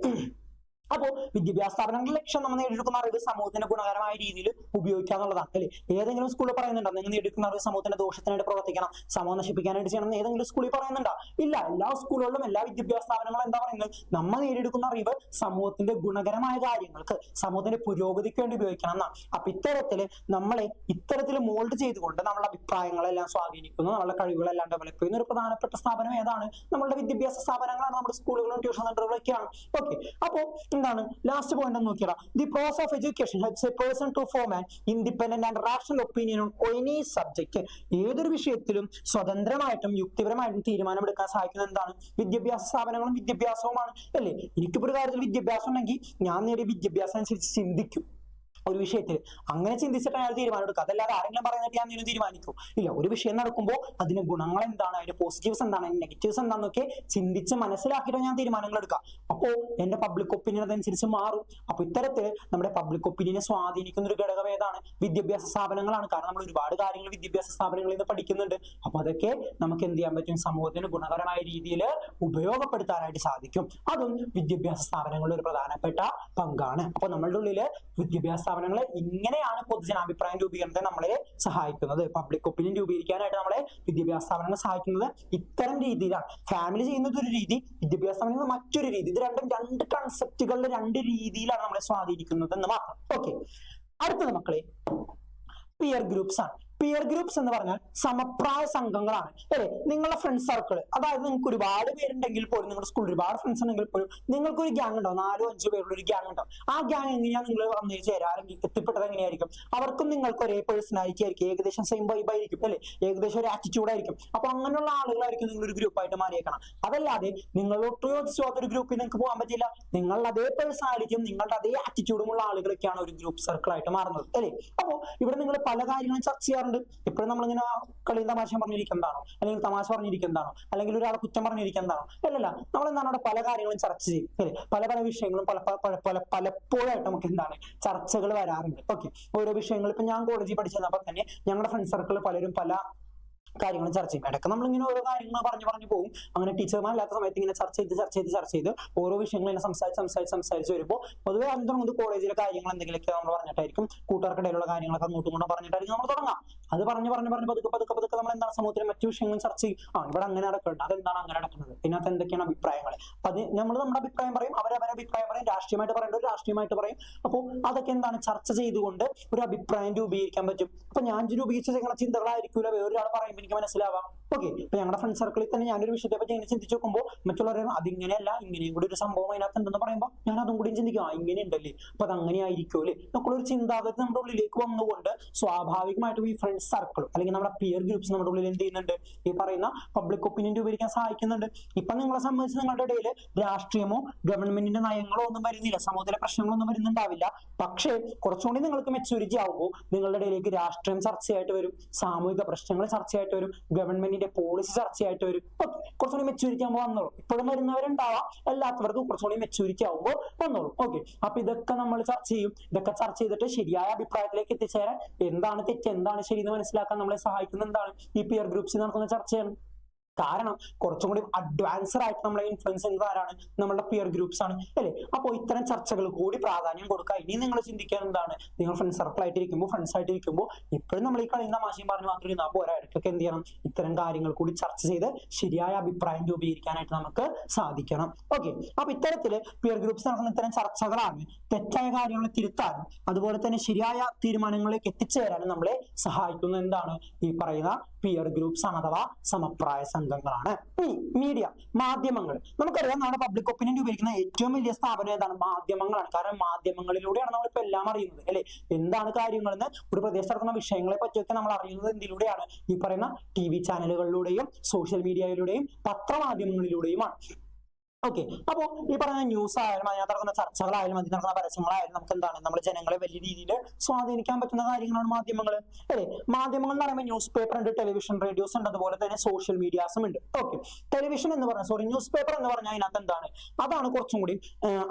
അപ്പോ വിദ്യാഭ്യാസ സ്ഥാപനങ്ങളുടെ ലക്ഷ്യം നമ്മൾ നേടിയെടുക്കുന്ന അറിവ് സമൂഹത്തിന് ഗുണകരമായ രീതിയിൽ ഉപയോഗിക്കുക എന്നുള്ളതാണ് അല്ലെ. ഏതെങ്കിലും സ്കൂളിൽ പറയുന്നുണ്ടോ നിങ്ങൾ നേടിയെടുക്കുന്ന അറിവ് സമൂഹത്തിന്റെ ദോഷത്തിനായിട്ട് പ്രവർത്തിക്കണം, സമൂഹം നശിപ്പിക്കാനായിട്ട് ചെയ്യണം എന്ന് ഏതെങ്കിലും സ്കൂളിൽ പറയുന്നുണ്ടോ? ഇല്ല. എല്ലാ സ്കൂളുകളിലും എല്ലാ വിദ്യാഭ്യാസ സ്ഥാപനങ്ങളും എന്താ പറയുന്നത്, നമ്മൾ നേടിയെടുക്കുന്ന അറിവ് സമൂഹത്തിന്റെ ഗുണകരമായ കാര്യങ്ങൾക്ക്, സമൂഹത്തിന്റെ പുരോഗതിക്ക് വേണ്ടി ഉപയോഗിക്കണം എന്നാണ്. അപ്പൊ നമ്മളെ ഇത്തരത്തിൽ മോൾഡ് ചെയ്തുകൊണ്ട് നമ്മളുടെ അഭിപ്രായങ്ങളെല്ലാം സ്വാധീനിക്കുന്നു, നമ്മളുടെ കഴിവുകളെല്ലാം ഡെവലപ്പ് ചെയ്യുന്ന ഒരു പ്രധാനപ്പെട്ട സ്ഥാപനം ഏതാണ്, നമ്മളുടെ വിദ്യാഭ്യാസ സ്ഥാപനങ്ങളാണ്, നമ്മുടെ സ്കൂളുകളും ട്യൂഷൻ സെന്ററുകളൊക്കെയാണ്. ഓക്കെ, അപ്പോ എന്താണ് ലാസ്റ്റ് പോയിന്റ് എന്ന് നോക്കിയാൽ, the process of education helps a person to form an independent and rational opinion on any subject. ഏതൊരു വിഷയത്തിലും സ്വതന്ത്രമായിട്ടും യുക്തിപരമായിട്ടും തീരുമാനമെടുക്കാൻ സഹായിക്കുന്നത് എന്താണ്, വിദ്യാഭ്യാസ സ്ഥാപനങ്ങളും വിദ്യാഭ്യാസവുമാണ് അല്ലേ. എനിക്കിപ്പോ ഒരു കാര്യത്തിൽ വിദ്യാഭ്യാസം ഉണ്ടെങ്കിൽ ഞാൻ നേടിയ വിദ്യാഭ്യാസം അനുസരിച്ച് ചിന്തിക്കും ഒരു വിഷയത്തിൽ. അങ്ങനെ ചിന്തിച്ചിട്ട് അയാൾ തീരുമാനം എടുക്കുക. അതല്ലാതെ ആരെങ്കിലും പറയുന്നിട്ട് ഞാൻ നീನು തീരുമാനിക്കും ഇല്ല. ഒരു വിഷയം നടക്കുമ്പോൾ അതിന്റെ ഗുണങ്ങൾ എന്താണ്, അതിന്റെ പോസിറ്റീവ്സ് എന്താണ്, അതിന്റെ നെഗറ്റീവ്സ് എന്താണെന്നൊക്കെ ചിന്തിച്ച് മനസ്സിലാക്കിയിട്ട് ഞാൻ തീരുമാനങ്ങൾ എടുക്കാം. അപ്പോൾ എന്റെ പബ്ലിക് ഒപ്പീനിയൻ അതനുസരിച്ച് മാറും. അപ്പൊ ഇത്തരത്തിൽ നമ്മുടെ പബ്ലിക് ഒപ്പീനിയനെ സ്വാധീനിക്കുന്ന ഒരു ഘടകം ഏതാണ്, വിദ്യാഭ്യാസ സ്ഥാപനങ്ങളാണ്. കാരണം നമ്മൾ ഒരുപാട് കാര്യങ്ങൾ വിദ്യാഭ്യാസ സ്ഥാപനങ്ങളിൽ നിന്ന് പഠിക്കുന്നുണ്ട്. അപ്പൊ അതൊക്കെ നമുക്ക് എന്ത് ചെയ്യാൻ പറ്റും, സമൂഹത്തിന് ഗുണകരമായ രീതിയിൽ ഉപയോഗപ്പെടുത്താനായിട്ട് സാധിക്കും. അതും വിദ്യാഭ്യാസ സ്ഥാപനങ്ങളുടെ ഒരു പ്രധാനപ്പെട്ട പങ്കാണ്. അപ്പൊ നമ്മളുടെ ഉള്ളില് വിദ്യാഭ്യാസ സ്ഥാപനങ്ങൾ ഇങ്ങനെയാണ് പൊതുജനാഭിപ്രായം രൂപീകരണത്തെ നമ്മളെ സഹായിക്കുന്നത്. പബ്ലിക് ഒപ്പീനിയൻ രൂപീകരിക്കാനായിട്ട് നമ്മളെ വിദ്യാഭ്യാസ സ്ഥാപനങ്ങൾ സഹായിക്കുന്നത് ഇത്തരം രീതിയിലാണ്. ഫാമിലി ചെയ്യുന്നത് ഒരു രീതി, വിദ്യാഭ്യാസ സ്ഥാപനങ്ങൾ മറ്റൊരു രീതി. ഇത് രണ്ടും രണ്ട് കൺസെപ്റ്റുകളുടെ രണ്ട് രീതിയിലാണ് നമ്മളെ സ്വാധീനിക്കുന്നത് എന്ന് മാത്രം. ഓക്കെ, അടുത്തത് മക്കളെ പിയർ ഗ്രൂപ്പ്സ് ആണ്. പിയർ ഗ്രൂപ്പ്സ് എന്ന് പറഞ്ഞാൽ സമപ്രായ സംഘങ്ങളാണ് അല്ലെ. നിങ്ങളുടെ ഫ്രണ്ട് സർക്കിൾ, അതായത് നിങ്ങൾക്ക് ഒരുപാട് പേരുണ്ടെങ്കിൽ പോലും, നിങ്ങളുടെ സ്കൂളിൽ ഒരുപാട് ഫ്രണ്ട്സ് ഉണ്ടെങ്കിൽ പോലും നിങ്ങൾക്ക് ഒരു ഗ്യാങ് ഉണ്ടാവും, 4-5 പേരുടെ ഒരു ഗ്യാങ് ഉണ്ടാവും. ആ ഗ്യാങ് എങ്ങനെയാണ് നിങ്ങൾ വന്നു ചേരാ അല്ലെങ്കിൽ എത്തിപ്പെട്ടത് എങ്ങനെയായിരിക്കും? അവർക്കും നിങ്ങൾക്ക് ഒരേ പേഴ്സണാലിറ്റി ആയിരിക്കും, ഏകദേശം സെയിം വൈബ് ആയിരിക്കും അല്ലെ, ഏകദേശം ഒരു ആറ്റിറ്റ്യൂഡ് ആയിരിക്കും. അപ്പൊ അങ്ങനെയുള്ള ആളുകളായിരിക്കും നിങ്ങൾ ഒരു ഗ്രൂപ്പായിട്ട് മാറിയേക്കണം. അതല്ലാതെ നിങ്ങളോട്ട് യോജിച്ചാത്ത ഒരു ഗ്രൂപ്പിൽ നിങ്ങൾക്ക് പോകാൻ പറ്റില്ല. നിങ്ങളുടെ അതേ പേഴ്സണാലിറ്റിയും നിങ്ങളുടെ അതേ ആറ്റിറ്റ്യൂഡും ഉള്ള ആളുകളൊക്കെയാണ് ഒരു ഗ്രൂപ്പ് സർക്കിൾ ആയിട്ട് മാറുന്നത് അല്ലെ. അപ്പോ ഇവിടെ നിങ്ങൾ പല കാര്യങ്ങളും ചർച്ച ചെയ്യാറുണ്ട്. ഇപ്പോഴും നമ്മളിങ്ങനെ കളിയും തമാശ പറഞ്ഞിരിക്കുന്നതാണോ, അല്ലെങ്കിൽ തമാശ പറഞ്ഞിരിക്കുന്നതാണോ, അല്ലെങ്കിൽ ഒരാളെ കുറ്റം പറഞ്ഞിരിക്കുന്നതാണോ? അല്ലല്ല, നമ്മൾ എന്താണ് അവിടെ പല കാര്യങ്ങളും ചർച്ച ചെയ്യും അല്ലെ. പല പല വിഷയങ്ങളും പലപ്പോഴായിട്ട് നമുക്ക് എന്താണ് ചർച്ചകൾ വരാറുണ്ട്. ഓക്കെ, ഓരോ വിഷയങ്ങൾ ഇപ്പൊ ഞാൻ കോളേജിൽ പഠിച്ചപ്പോൾ തന്നെ ഞങ്ങളുടെ ഫ്രണ്ട് സർക്കിൾ പലരും പല കാര്യങ്ങളും ചർച്ച ചെയ്യും. ഇടയ്ക്ക് നമ്മളിങ്ങനെ ഓരോ കാര്യങ്ങൾ പറഞ്ഞു പോകും. അങ്ങനെ ടീച്ചർമാരില്ലാത്ത സമയത്ത് ഇങ്ങനെ ചർച്ച ചെയ്ത് ഓരോ വിഷയങ്ങൾ ഇങ്ങനെ സംസാരിച്ച് വരുമ്പോൾ പൊതുവെ അത് കോളേജിലെ കാര്യങ്ങൾ എന്തെങ്കിലുമൊക്കെ നമ്മൾ പറഞ്ഞിട്ടായിരിക്കും, കൂട്ടുകാർക്കിടയിലുള്ള കാര്യങ്ങളൊക്കെ അങ്ങോട്ടും ഇങ്ങോട്ടും പറഞ്ഞിട്ടായിരിക്കും നമ്മൾ തുടങ്ങാം. അത് പറഞ്ഞ് പതുക്കെ നമ്മൾ എന്താണ് സമൂഹത്തിലെ മറ്റു വിഷയങ്ങളും ചർച്ച ചെയ്യും. ഇവിടെ അങ്ങനെ നടക്കുന്നുണ്ട്, അതെന്താണ് അങ്ങനെ നടക്കുന്നത്, ഇതിനകത്ത് എന്തൊക്കെയാണ് അഭിപ്രായങ്ങൾ, അത് നമ്മൾ നമ്മുടെ അഭിപ്രായം പറയും, അവരവരുടെ അഭിപ്രായം പറയും, രാഷ്ട്രീയമായിട്ട് പറയേണ്ടത് രാഷ്ട്രീയമായിട്ട് പറയും. അപ്പോൾ അതൊക്കെ എന്താണ് ചർച്ച ചെയ്തുകൊണ്ട് ഒരു അഭിപ്രായം രൂപീകരിക്കാൻ പറ്റും. അപ്പൊ ഞാൻ രൂപീകരിച്ച ചിന്തകളായിരിക്കില്ല വേറൊരാൾ പറയുമ്പോൾ എനിക്ക് മനസ്സിലാവാം. ഓക്കെ, ഇപ്പൊ ഞങ്ങളുടെ ഫ്രണ്ട് സർക്കിളിൽ തന്നെ ഞാനൊരു വിഷയത്തെ പറ്റി ഇങ്ങനെ ചിന്തിച്ചു നോക്കുമ്പോൾ മറ്റുള്ളവരെ അതിങ്ങനെയല്ല ഇങ്ങനെയും കൂടി ഒരു സംഭവം അതിനകത്ത് ഉണ്ടെന്ന് പറയുമ്പോൾ ഞാൻ അതും കൂടി ചിന്തിക്കും, ഇങ്ങനെ ഉണ്ടല്ലേ, അപ്പൊ അത് അങ്ങനെ ആയിരിക്കും അല്ലേ നമുക്കുള്ള ഒരു ചിന്താഗതി നമ്മുടെ ഉള്ളിലേക്ക് വന്നുകൊണ്ട് സ്വാഭാവികമായിട്ടും ഈ ഫ്രണ്ട് സർക്കിൾ അല്ലെങ്കിൽ നമ്മുടെ പിയർ ഗ്രൂപ്പ്സ് നമ്മുടെ ഉള്ളിൽ എന്ത് ചെയ്യുന്നുണ്ട്, ഈ പറയുന്ന പബ്ലിക് ഒപ്പീനിയൻ രൂപീകരിക്കാൻ സഹായിക്കുന്നുണ്ട്. ഇപ്പൊ നിങ്ങളെ സംബന്ധിച്ച് നിങ്ങളുടെ ഇടയിൽ രാഷ്ട്രീയമോ ഗവൺമെന്റിന്റെ നയങ്ങളോ ഒന്നും വരുന്നില്ല, സമൂഹത്തിലെ പ്രശ്നങ്ങളൊന്നും വരുന്നുണ്ടാവില്ല. പക്ഷേ കുറച്ചുകൂടി നിങ്ങൾക്ക് മെച്ചൂരിറ്റി ആവുമ്പോൾ നിങ്ങളുടെ ഇടയിലേക്ക് രാഷ്ട്രീയം ചർച്ചയായിട്ട് വരും, സാമൂഹിക പ്രശ്നങ്ങൾ ചർച്ചയായിട്ട് വരും, ഗവൺമെന്റിന്റെ പോളിസി ചർച്ചയായിട്ട് വരും. കുറച്ചുകൂടി മെച്ചൂരിറ്റി ആകുമ്പോൾ വന്നോളും. ഇപ്പോഴും വരുന്നവരുണ്ടാവാം, അല്ലാത്തവർക്ക് കുറച്ചുകൂടി മെച്ചൂരിറ്റി ആവുമ്പോൾ വന്നോളും. ഓക്കെ, അപ്പൊ ഇതൊക്കെ നമ്മൾ ചർച്ച ചെയ്യും. ഇതൊക്കെ ചർച്ച ചെയ്തിട്ട് ശരിയായ അഭിപ്രായത്തിലേക്ക് എത്തിച്ചേരാൻ എന്താണ് തെറ്റ് എന്താണ് ശരി എന്ന് മനസ്സിലാക്കാൻ നമ്മളെ സഹായിക്കുന്ന എന്താണ് ഈ പിയർ ഗ്രൂപ്പ്സിൽ നടക്കുന്ന ചർച്ചയാണ്. കാരണം കുറച്ചും കൂടി അഡ്വാൻസ്ഡ് ആയിട്ട് നമ്മളെ ഇൻഫ്ലുവൻസ് ചെയ്യുന്നത് ആരാണ്? നമ്മളുടെ പിയർ ഗ്രൂപ്പ്സ് ആണ് അല്ലെ. അപ്പോൾ ഇത്തരം ചർച്ചകൾ കൂടി പ്രാധാന്യം കൊടുക്കുക. ഇനി നിങ്ങൾ ചിന്തിക്കാൻ എന്താണ്, നിങ്ങൾ ഫ്രണ്ട് സർക്കിൾ ആയിട്ടിരിക്കുമ്പോൾ ഫ്രണ്ട്സ് ആയിട്ടിരിക്കുമ്പോൾ ഇപ്പോഴും നമ്മൾ ഈ കളിയുന്ന മാശയും പറഞ്ഞു മാത്രം ഇരുന്നാൽ പോരാ. ഇടയ്ക്കൊക്കെ എന്ത് ചെയ്യണം, ഇത്തരം കാര്യങ്ങൾ കൂടി ചർച്ച ചെയ്ത് ശരിയായ അഭിപ്രായം രൂപീകരിക്കാനായിട്ട് നമുക്ക് സാധിക്കണം. ഓക്കെ, അപ്പൊ ഇത്തരത്തില് പിയർ ഗ്രൂപ്പ്സ് നടക്കുന്ന ഇത്തരം ചർച്ചകളാണ് തെറ്റായ കാര്യങ്ങളെ തിരുത്താനും അതുപോലെ തന്നെ ശരിയായ തീരുമാനങ്ങളിലേക്ക് എത്തിച്ചേരാനും നമ്മളെ സഹായിക്കുന്ന എന്താണ് ഈ പറയുന്ന പിയർ ഗ്രൂപ്പ്സ് ആണ്, അഥവാ സമപ്രായ സംഘങ്ങളാണ്. മീഡിയ, മാധ്യമങ്ങൾ. നമുക്കറിയാം നമ്മുടെ പബ്ലിക് ഒപ്പീനിയൻ രൂപീകരിക്കുന്ന ഏറ്റവും വലിയ സ്ഥാപനം ഏതാണ്? മാധ്യമങ്ങളാണ്. കാരണം മാധ്യമങ്ങളിലൂടെയാണ് നമ്മളിപ്പോ എല്ലാം അറിയുന്നത് അല്ലെ. എന്താണ് കാര്യങ്ങളെന്ന് ഒരു പ്രദേശത്ത് നടക്കുന്ന വിഷയങ്ങളെ പറ്റിയൊക്കെ നമ്മൾ അറിയുന്നത് എന്തിലൂടെയാണ്? ഈ പറയുന്ന TV ചാനലുകളിലൂടെയും സോഷ്യൽ മീഡിയയിലൂടെയും പത്രമാധ്യമങ്ങളിലൂടെയുമാണ്. ഓക്കെ, അപ്പോ ഈ പറയുന്ന ന്യൂസ് ആയാലും അതിനകത്ത് നടക്കുന്ന ചർച്ചകളായാലും അതിൽ നടക്കുന്ന പരസ്യങ്ങളായാലും നമുക്ക് എന്താണ് നമ്മൾ ജനങ്ങളെ വലിയ രീതിയിൽ സ്വാധീനിക്കാൻ പറ്റുന്ന കാര്യങ്ങളാണ് മാധ്യമങ്ങൾ അല്ലെ. മാധ്യമങ്ങൾ എന്ന് പറയുമ്പോൾ ന്യൂസ് പേപ്പർ ഉണ്ട്, ടെലിവിഷൻ, റേഡിയോസ് ഉണ്ട്, അതുപോലെ തന്നെ സോഷ്യൽ മീഡിയാസും ഉണ്ട്. ഓക്കെ, ടെലിവിഷൻ എന്ന് പറഞ്ഞാൽ ന്യൂസ് പേപ്പർ എന്ന് പറഞ്ഞാൽ അതിനകത്ത് എന്താണ്, അതാണ് കുറച്ചും കൂടി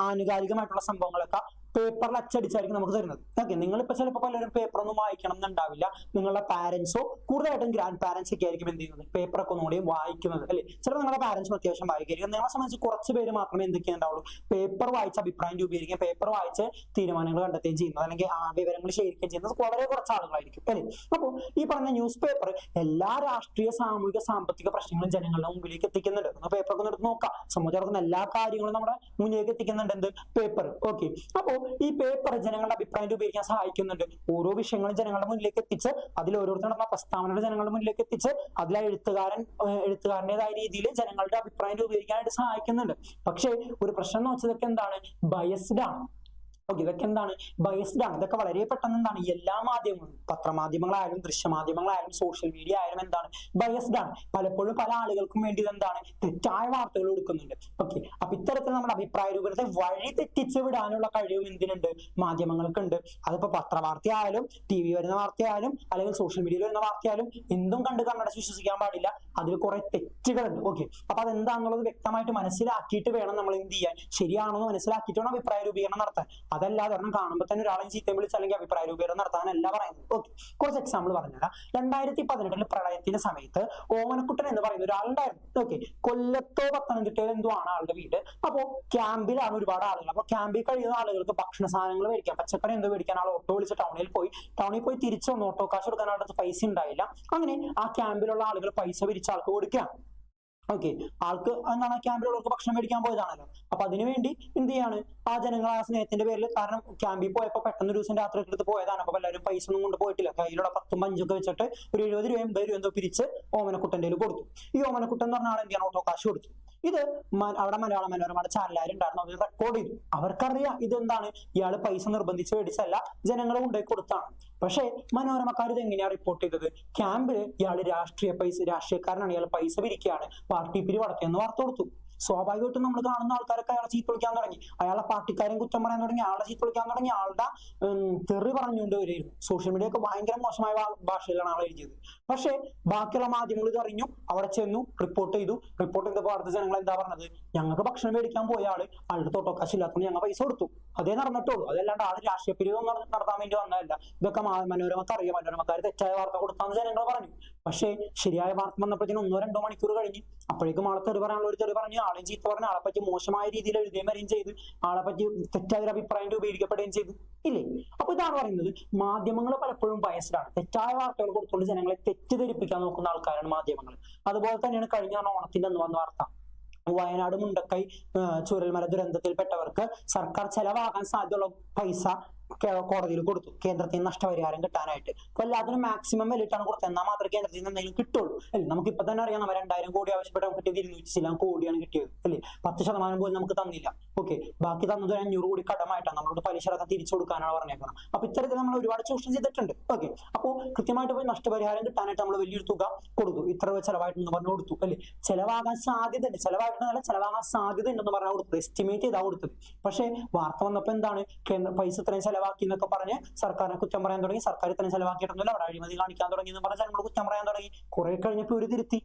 ആനുകാലികമായിട്ടുള്ള സംഭവങ്ങളൊക്കെ പേപ്പറിൽ അച്ചടിച്ചായിരിക്കും നമുക്ക് തരുന്നത്. ഓക്കെ, നിങ്ങളിപ്പോ ചിലപ്പോൾ പലരും പേപ്പർ ഒന്നും വായിക്കണം എന്നുണ്ടാവില്ല. നിങ്ങളുടെ പാരന്റ്സോ കൂടുതലായിട്ടും ഗ്രാൻഡ് പാരന്റ്സ് ഒക്കെ ആയിരിക്കും എന്ത് ചെയ്യുന്നത്, പേപ്പറൊക്കെ ഒന്നുകൂടി വായിക്കുന്നത് അല്ലെ. ചിലപ്പോൾ നിങ്ങളുടെ പാരന്റ്സും അത്യാവശ്യം വായിക്കായിരിക്കും. നിങ്ങളെ സംബന്ധിച്ച് കുറച്ച് പേര് മാത്രമേ എന്തൊക്കെയുണ്ടാവുള്ളൂ, പേപ്പർ വായിച്ച് അഭിപ്രായം രൂപീകരിക്കുകയും പേപ്പർ വായിച്ച് തീരുമാനങ്ങൾ കണ്ടെത്തുകയും ചെയ്യുന്നത് അല്ലെങ്കിൽ ആ വിവരങ്ങൾ ശേഖരിക്കുകയും ചെയ്യുന്നത് വളരെ കുറച്ച് ആളുകളായിരിക്കും അല്ലെ. അപ്പോൾ ഈ പറഞ്ഞ ന്യൂസ് പേപ്പർ എല്ലാ രാഷ്ട്രീയ സാമൂഹിക സാമ്പത്തിക പ്രശ്നങ്ങളും ജനങ്ങളുടെ മുമ്പിലേക്ക് എത്തിക്കുന്നുണ്ട്. നമ്മൾ പേപ്പറൊക്കെ എടുത്ത് നോക്കാം, സമൂഹത്തിൽ നടക്കുന്ന എല്ലാ കാര്യങ്ങളും നമ്മുടെ മുന്നിലേക്ക് എത്തിക്കുന്നുണ്ട് എന്ത്, പേപ്പർ. ഓക്കെ, അപ്പോ ഈ പേപ്പർ ജനങ്ങളുടെ അഭിപ്രായം രൂപീകരിക്കാൻ സഹായിക്കുന്നുണ്ട്. ഓരോ വിഷയങ്ങളും ജനങ്ങളുടെ മുന്നിലേക്ക് എത്തിച്ച് അതിൽ ഓരോരുത്തർ നടന്ന പ്രസ്താവനകൾ ജനങ്ങളുടെ മുന്നിലേക്ക് എത്തിച്ച് അതിലെ എഴുത്തുകാരൻ്റെതായ രീതിയിൽ ജനങ്ങളുടെ അഭിപ്രായം രൂപീകരിക്കാനായിട്ട് സഹായിക്കുന്നുണ്ട്. പക്ഷേ ഒരു പ്രശ്നം എന്ന് വെച്ചതൊക്കെ എന്താണ്, ബയസ്ഡ് ആണ്. ഓക്കെ, ഇതൊക്കെ എന്താണ്, ബയസ്ഡ് ആണ്. ഇതൊക്കെ വളരെ പെട്ടെന്ന് എന്താണ്, എല്ലാ മാധ്യമങ്ങളും പത്രമാധ്യമങ്ങളായാലും ദൃശ്യമാധ്യമങ്ങളായാലും സോഷ്യൽ മീഡിയ ആയാലും എന്താണ്, ബയസ്ഡ് ആണ്. പലപ്പോഴും പല ആളുകൾക്കും വേണ്ടി എന്താണ്, തെറ്റായ വാർത്തകൾ കൊടുക്കുന്നുണ്ട്. ഓക്കെ, അപ്പൊ ഇത്തരത്തിൽ നമ്മുടെ അഭിപ്രായ രൂപത്തെ വഴി തെറ്റിച്ച് വിടാനുള്ള കഴിവും എന്തിനുണ്ട്, മാധ്യമങ്ങൾക്കുണ്ട്. അതിപ്പോ പത്രവാർത്തയായാലും TV വരുന്ന വാർത്തയായാലും അല്ലെങ്കിൽ സോഷ്യൽ മീഡിയയിൽ വരുന്ന വാർത്തയായാലും എന്തും കണ്ട് കണ്ണടച്ച് വിശ്വസിക്കാൻ പാടില്ല. അതിൽ കുറെ തെറ്റുകളുണ്ട്. ഓക്കെ, അപ്പൊ അതെന്താണെന്നുള്ളത് വ്യക്തമായിട്ട് മനസ്സിലാക്കിയിട്ട് വേണം നമ്മൾ എന്ത് ചെയ്യാൻ, ശരിയാണെന്ന് മനസ്സിലാക്കിയിട്ട് വേണം അഭിപ്രായ രൂപീകരണം നടത്താൻ. അതല്ലാതെ ഒരെണ്ണം കാണുമ്പോൾ തന്നെ ഒരാളെ ചീത്തയും വിളിച്ച് അല്ലെങ്കിൽ അഭിപ്രായ രൂപീകരണം നടത്താനല്ല പറയുന്നത്. ഓക്കെ, കുറച്ച് എക്സാമ്പിൾ പറഞ്ഞുതരാം. 2018 പ്രളയത്തിന്റെ സമയത്ത് ഓമനക്കുട്ടൻ എന്ന് പറയുന്ന ഒരാളുണ്ടായിരുന്നു. ഓക്കെ, കൊല്ലത്തോ പത്തനംതിട്ടയോ എന്തോ ആണ് ആളുടെ വീട്. അപ്പോ ക്യാമ്പിലാണ് ഒരുപാട് ആളുകൾ. അപ്പൊ ക്യാമ്പിൽ കഴിയുന്ന ആളുകൾക്ക് ഭക്ഷണ സാധനങ്ങൾ മേടിക്കാം, പച്ചക്കറി എന്തോ മേടിക്കാൻ ആൾ ഓട്ടോ വിളിച്ച് ടൗണിൽ പോയി തിരിച്ചു വന്നു. ഓട്ടോ കാശ് കൊടുക്കാൻ ആളുടെ പൈസ ഉണ്ടായില്ല. അങ്ങനെ ആ ക്യാമ്പിലുള്ള ആളുകൾ പൈസ പിരിച്ച ആൾക്ക് കൊടുക്കുകയാണ്. ഓക്കെ, ആൾക്ക് എന്താണ് ക്യാമ്പിലുള്ളവർക്ക് ഭക്ഷണം മേടിക്കാൻ പോയതാണല്ലോ. അപ്പൊ അതിനുവേണ്ടി എന്ത് ചെയ്യാണ് ആ ജനങ്ങൾ ആ സ്നേഹത്തിന്റെ പേരിൽ, കാരണം ക്യാമ്പിൽ പോയപ്പോ പെട്ടെന്ന് ഒരു ദിവസം രാത്രി എടുത്ത് പോയതാണ്. അപ്പൊ എല്ലാവരും പൈസ ഒന്നും കൊണ്ട് പോയിട്ടില്ല, കയ്യിലുള്ള 10ഉം 5ഉം വെച്ചിട്ട് ഒരു 70 രൂപ 80 രൂപ എന്തോ പിരിച്ച് ഓമനക്കുട്ടന്റെ കൊടുത്തു. ഈ ഓമനക്കുട്ടൻ എന്ന് പറഞ്ഞ ആൾ എന്ത് ചെയ്യണം, ഓട്ടോ കാശ് കൊടുത്തു. ഇത് അവിടെ മലയാള മനോരമയുടെ ചാനലുകാരുണ്ടായിരുന്നു, അവർ റെക്കോർഡ് ചെയ്തു. അവർക്കറിയാം ഇതെന്താണ്, ഇയാള് പൈസ നിർബന്ധിച്ച് മേടിച്ചല്ല, ജനങ്ങൾ കൊണ്ടുപോയി കൊടുത്താണ്. പക്ഷേ മനോരമക്കാർ ഇത് എങ്ങനെയാ റിപ്പോർട്ട് ചെയ്തത്? ക്യാമ്പില് ഇയാള് രാഷ്ട്രീയക്കാരനാണ്, ഇയാൾ പൈസ പിരിക്കുകയാണ്, പാർട്ടി പിരി വളർത്തിയെന്ന് വാർത്ത കൊടുത്തു. സ്വാഭാവികമായിട്ടും നമ്മൾ കാണുന്ന ആൾക്കാരൊക്കെ അയാളെ ചീത്ത വിളിക്കാൻ തുടങ്ങി, അയാളെ പാർട്ടിക്കാരും കുറ്റം പറയാൻ തുടങ്ങി, ആളെ ചീത്ത വിളിക്കാൻ തുടങ്ങി, ആളുടെ തെറി പറഞ്ഞുകൊണ്ട് വരികയായിരുന്നു. സോഷ്യൽ മീഡിയ ഒക്കെ ഭയങ്കര മോശമായ ഭാഷയിലാണ് ആൾ എഴുതിയത്. പക്ഷേ ബാക്കിയുള്ള മാധ്യമങ്ങൾ ഇത് അറിഞ്ഞു, അവിടെ ചെന്നു, റിപ്പോർട്ട് ചെയ്തപ്പോൾ അടുത്ത ജനങ്ങൾ എന്താ പറഞ്ഞത്? ഞങ്ങൾക്ക് ഭക്ഷണം മേടിക്കാൻ പോയ ആളുടെ തൊട്ടോ കാശില്ലാത്തതുകൊണ്ട് ഞങ്ങൾ പൈസ കൊടുത്തു, അതേ നടന്നിട്ടുള്ളൂ. അതല്ലാണ്ട് ആള് രാഷ്ട്രീയ പിരിവ് നടത്താൻ വേണ്ടി വന്നതല്ല. ഇതൊക്കെ മനോരമക്ക് അറിയാം, മനോരമക്കാർ തെറ്റായ വാർത്ത കൊടുത്താന്ന് ജനങ്ങൾ പറഞ്ഞു. പക്ഷേ ശരിയായ വാർത്ത വന്നപ്പോഴത്തേനും 1-2 മണിക്കൂർ കഴിഞ്ഞ് അപ്പോഴേക്കും ആളെ തെറി പറയാനുള്ള ഒരു തെറി പറഞ്ഞു, ആളെയും ചീത്ത പറഞ്ഞ, ആളെ പറ്റി മോശമായ രീതിയിൽ എഴുതുകയും വരികയും ചെയ്ത്, ആളെ പറ്റി തെറ്റായ ഒരു അഭിപ്രായം രൂപീകരിക്കപ്പെടുകയും ചെയ്തു, ഇല്ലേ? അപ്പൊ ഇതാണ് പറയുന്നത്, മാധ്യമങ്ങൾ പലപ്പോഴും ബയസ്ഡ് ആണ്. തെറ്റായ വാർത്തകൾ കൊടുത്തുകൊണ്ട് ജനങ്ങളെ തെറ്റിദ്ധരിപ്പിക്കാൻ നോക്കുന്ന ആൾക്കാരാണ് മാധ്യമങ്ങൾ. അതുപോലെ തന്നെയാണ് കഴിഞ്ഞ ഓണത്തിന്റെ അന്ന് വന്ന വാർത്ത. വയനാട് മുണ്ടക്കൈ ചൂരൽമല ദുരന്തത്തിൽപ്പെട്ടവർക്ക് സർക്കാർ ചെലവാകാൻ സാധ്യതയുള്ള പൈസ കോടതിയിൽ കൊടുത്തു, കേന്ദ്രത്തിൽ നിന്ന് നഷ്ടപരിഹാരം കിട്ടാനായിട്ട്. അപ്പൊ എല്ലാത്തിനും മാക്സിമം വലിയിട്ടാണ് കൊടുത്തത്, എന്നാൽ മാത്രമേ കേന്ദ്രത്തിൽ നിന്ന് എന്തെങ്കിലും കിട്ടുള്ളൂ, അല്ലേ? നമുക്ക് ഇപ്പൊ തന്നെ അറിയാം, 2000 കോടി ആവശ്യപ്പെട്ട് നമുക്ക് കിട്ടിയത് 200 കോടിയാണ് കിട്ടിയത്, അല്ലേ? 10% പോലും നമുക്ക് തന്നില്ല. ഓക്കെ, ബാക്കി തന്നത് 500 കോടി കടമായിട്ടാണ്, നമ്മളോട് പലിശ അടക്കം തിരിച്ചു കൊടുക്കാനാണ് പറഞ്ഞേക്കണം. അപ്പൊ ഇത്തരത്തിൽ നമ്മൾ ഒരുപാട് ചൂഷണം ചെയ്തിട്ടുണ്ട്. ഓക്കെ, അപ്പോൾ കൃത്യമായിട്ട് പോയി നഷ്ടപരിഹാരം കിട്ടാനായിട്ട് നമ്മൾ വലിയൊരു തുക കൊടുത്തു, ഇത്ര ചെലവായിട്ടെന്ന് പറഞ്ഞു കൊടുത്തു, അല്ലേ? ചെലവാകാൻ സാധ്യതയുണ്ട്, ചെലവാകാൻ സാധ്യത ഉണ്ടെന്ന് പറഞ്ഞാൽ കൊടുത്തത്, എസ്റ്റിമേറ്റ് ചെയ്താ കൊടുത്തത്. പക്ഷേ വാർത്ത വന്നപ്പോ എന്താണ്, പൈസ ഇത്രയും ചെലവാക്കി എന്നൊക്കെ പറഞ്ഞ് സർക്കാരിനെ കുറ്റം പറയാൻ തുടങ്ങി. സർക്കാർ ഇത്രയും ചെലവാക്കിയിട്ടൊന്നുമില്ല, അവിടെ അഴിമതി കാണിക്കാൻ തുടങ്ങി എന്ന് പറഞ്ഞാൽ നമ്മൾ കുറ്റം പറയാൻ തുടങ്ങി. കുറെ കഴിഞ്ഞപ്പോൾ ഒരു തിരുത്തി,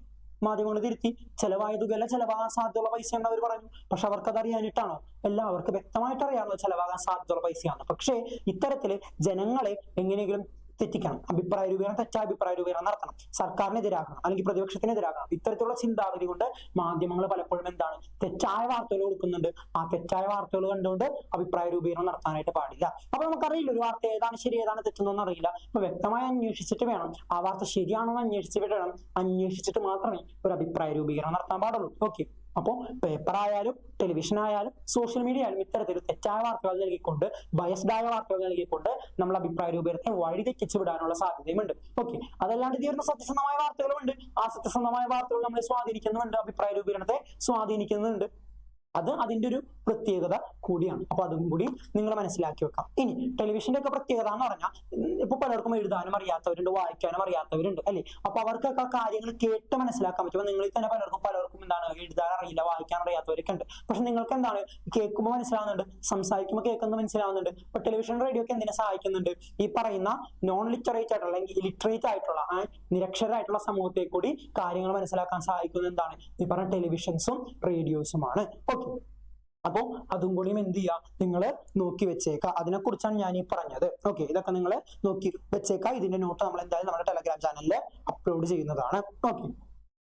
മാധ്യമങ്ങൾ തിരുത്തി, ചെലവായ തുകയല്ല, ചെലവാകാൻ സാധ്യതയുള്ള പൈസയാണ് അവർ പറഞ്ഞു. പക്ഷെ അവർക്കത് അറിയാനിട്ടാണോ? എല്ലാവർക്കും വ്യക്തമായിട്ട് അറിയാമല്ലോ ചെലവാകാൻ സാധ്യതയുള്ള പൈസയാണ്. പക്ഷേ ഇത്തരത്തില് ജനങ്ങളെ എങ്ങനെയെങ്കിലും തെറ്റിക്കണം, അഭിപ്രായ രൂപീകരണം, തെറ്റായ അഭിപ്രായ രൂപീകരണം നടത്തണം, സർക്കാരിനെതിരാക്കണം, അല്ലെങ്കിൽ പ്രതിപക്ഷത്തിനെതിരാക്കണം. ഇത്തരത്തിലുള്ള ചിന്താഗതി കൊണ്ട് മാധ്യമങ്ങൾ പലപ്പോഴും എന്താണ്, തെറ്റായ വാർത്തകൾ കൊടുക്കുന്നുണ്ട്. ആ തെറ്റായ വാർത്തകൾ കണ്ടുകൊണ്ട് അഭിപ്രായ രൂപീകരണം നടത്താനായിട്ട് പാടില്ല. അപ്പൊ നമുക്കറിയില്ല ഒരു വാർത്ത ഏതാണ് ശരി ഏതാണ് തെറ്റെന്നൊന്നും അറിയില്ല. അപ്പൊ വ്യക്തമായി അന്വേഷിച്ചിട്ട് വേണം, ആ വാർത്ത ശരിയാണോ എന്ന് അന്വേഷിച്ചിട്ട് മാത്രമേ ഒരു അഭിപ്രായ രൂപീകരണം നടത്താൻ പാടുള്ളൂ. ഓക്കെ, അപ്പോൾ പേപ്പർ ആയാലും ടെലിവിഷൻ ആയാലും സോഷ്യൽ മീഡിയ ആയാലും ഇത്തരത്തിൽ തെറ്റായ വാർത്തകൾ നൽകിക്കൊണ്ട്, ബയസ്ഡ് ആയ വാർത്തകൾ നൽകിക്കൊണ്ട് നമ്മൾ അഭിപ്രായ രൂപീകരണത്തെ വഴിതെറ്റിച്ചു വിടാനുള്ള സാധ്യതയുമുണ്ട്. ഓക്കെ, അതല്ലാണ്ട് തീർന്ന സത്യസന്ധമായ വാർത്തകളുമുണ്ട്. ആ സത്യസന്ധമായ വാർത്തകൾ നമ്മളെ സ്വാധീനിക്കുന്നുണ്ട്, അഭിപ്രായ രൂപീകരണത്തെ സ്വാധീനിക്കുന്നുണ്ട്. അത് അതിന്റെ ഒരു പ്രത്യേകത കൂടിയാണ്. അപ്പൊ അതും കൂടി നിങ്ങൾ മനസ്സിലാക്കി വെക്കാം. ഇനി ടെലിവിഷന്റെ ഒക്കെ പ്രത്യേകത എന്ന് പറഞ്ഞാൽ, ഇപ്പൊ പലർക്കും എഴുതാനും അറിയാത്തവരുണ്ട്, വായിക്കാനും അറിയാത്തവരുണ്ട്, അല്ലെ? അപ്പൊ അവർക്കൊക്കെ കാര്യങ്ങൾ കേട്ട് മനസ്സിലാക്കാൻ പറ്റും. നിങ്ങളിൽ തന്നെ പലർക്കും എന്താണ്, എഴുതാൻ അറിയില്ല, വായിക്കാൻ അറിയാത്തവരൊക്കെ ഉണ്ട്. പക്ഷെ നിങ്ങൾക്ക് എന്താണ്, കേൾക്കുമ്പോൾ മനസ്സിലാവുന്നുണ്ട്, സംസാരിക്കുമ്പോൾ കേൾക്കുന്നത് മനസ്സിലാവുന്നുണ്ട്. ഇപ്പൊ ടെലിവിഷൻ റേഡിയോ ഒക്കെ എന്തിനെ സഹായിക്കുന്നുണ്ട്? ഈ പറയുന്ന നോൺ ലിറ്ററേറ്റ് ആയിട്ടുള്ള, അല്ലെങ്കിൽ ലിറ്ററേറ്റ് ആയിട്ടുള്ള, നിരക്ഷരായിട്ടുള്ള സമൂഹത്തെ കൂടി കാര്യങ്ങൾ മനസ്സിലാക്കാൻ സഹായിക്കുന്നത് എന്താണ്? ഈ പറഞ്ഞ ടെലിവിഷൻസും റേഡിയോസുമാണ്. ഓക്കെ, അപ്പൊ അതും കൂടിയും എന്ത് ചെയ്യുക, നിങ്ങൾ നോക്കി വെച്ചേക്കാം. അതിനെക്കുറിച്ചാണ് ഞാൻ ഈ പറഞ്ഞത്. ഓക്കെ, ഇതൊക്കെ നിങ്ങൾ നോക്കി വെച്ചേക്കാം. ഇതിന്റെ നോട്ട് നമ്മൾ എന്തായാലും നമ്മുടെ ടെലഗ്രാം ചാനലിൽ അപ്ലോഡ് ചെയ്യുന്നതാണ്. ഓക്കെ,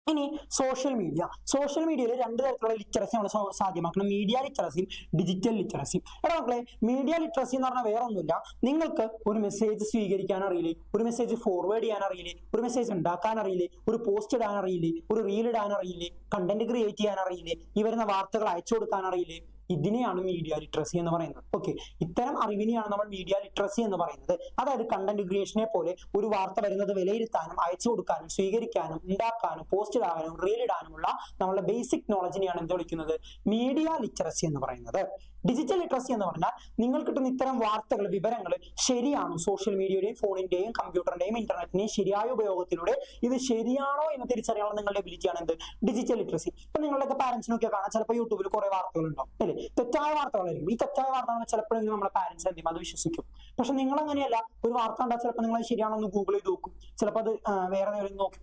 ഇനി സോഷ്യൽ മീഡിയയിൽ 2 തരത്തിലുള്ള ലിറ്ററസി നമ്മൾ സാധ്യമാക്കണം, മീഡിയ ലിറ്ററസിയും ഡിജിറ്റൽ ലിറ്ററസിയും. എടാ മക്കളെ, മീഡിയ ലിറ്ററസി എന്ന് പറഞ്ഞാൽ വേറെ ഒന്നുമില്ല, നിങ്ങൾക്ക് ഒരു മെസ്സേജ് സ്വീകരിക്കാൻ അറിയില്ലേ, ഒരു മെസ്സേജ് ഫോർവേഡ് ചെയ്യാൻ അറിയില്ലേ, ഒരു മെസ്സേജ് ഉണ്ടാക്കാൻ അറിയില്ലേ, ഒരു പോസ്റ്റ് ഇടാൻ അറിയില്ലേ, ഒരു റീൽ ഇടാൻ അറിയില്ലേ, കണ്ടന്റ് ക്രിയേറ്റ് ചെയ്യാൻ അറിയില്ലേ, ഈ വരുന്ന വാർത്തകൾ അയച്ചു കൊടുക്കാൻ അറിയില്ലേ, ഇതിനെയാണ് മീഡിയ ലിറ്ററസി എന്ന് പറയുന്നത്. ഓക്കെ, ഇത്തരം അറിവിനെയാണ് നമ്മൾ മീഡിയ ലിറ്ററസി എന്ന് പറയുന്നത്. അതായത് കണ്ടന്റ് ക്രിയേഷനെ പോലെ ഒരു വാർത്ത വരുന്നത് വിലയിരുത്താനും, അയച്ചു കൊടുക്കാനും, സ്വീകരിക്കാനും, ഉണ്ടാക്കാനും, പോസ്റ്റ് ഇടാനും, റീൽ ഇടാനുമുള്ള നമ്മളുടെ ബേസിക് നോളജിനെയാണ് എന്ത് വിളിക്കുന്നത്? മീഡിയ ലിറ്ററസി എന്ന് പറയുന്നത്. ഡിജിറ്റൽ ലിറ്ററസി എന്ന് പറഞ്ഞാൽ നിങ്ങൾ കിട്ടുന്ന ഇത്തരം വാർത്തകൾ, വിവരങ്ങൾ ശരിയാണോ, സോഷ്യൽ മീഡിയയുടെയും ഫോണിന്റെയും കമ്പ്യൂട്ടറിന്റെയും ഇന്റർനെറ്റിന്റെയും ശരിയായ ഉപയോഗത്തിലൂടെ ഇത് ശരിയാണോ എന്ന് തിരിച്ചറിയാനുള്ള നിങ്ങളുടെ എബിലിറ്റിയാണ് എന്ത്? Digital literacy. ഇപ്പൊ നിങ്ങളുടെയൊക്കെ പാരന്റ്സിനൊക്കെ കാണാം, ചിലപ്പോൾ യൂട്യൂബിൽ കുറെ വാർത്തകൾ ഉണ്ടാവും, അല്ലെ? തെറ്റായ വാർത്തകളായിരിക്കും. ഈ തെറ്റായ വാർത്തകൾ ചിലപ്പോഴെങ്കിലും നമ്മുടെ പാരന്റ്സ് എന്ത് ചെയ്യും, അത് വിശ്വസിക്കും. പക്ഷെ നിങ്ങൾ അങ്ങനെയല്ല, ഒരു വാർത്ത ഉണ്ടാ ചിലപ്പോൾ നിങ്ങൾ ശരിയാണോ എന്ന് ഗൂഗിൾ ചെയ്ത് നോക്കും, ചിലപ്പോൾ അത് വേറെ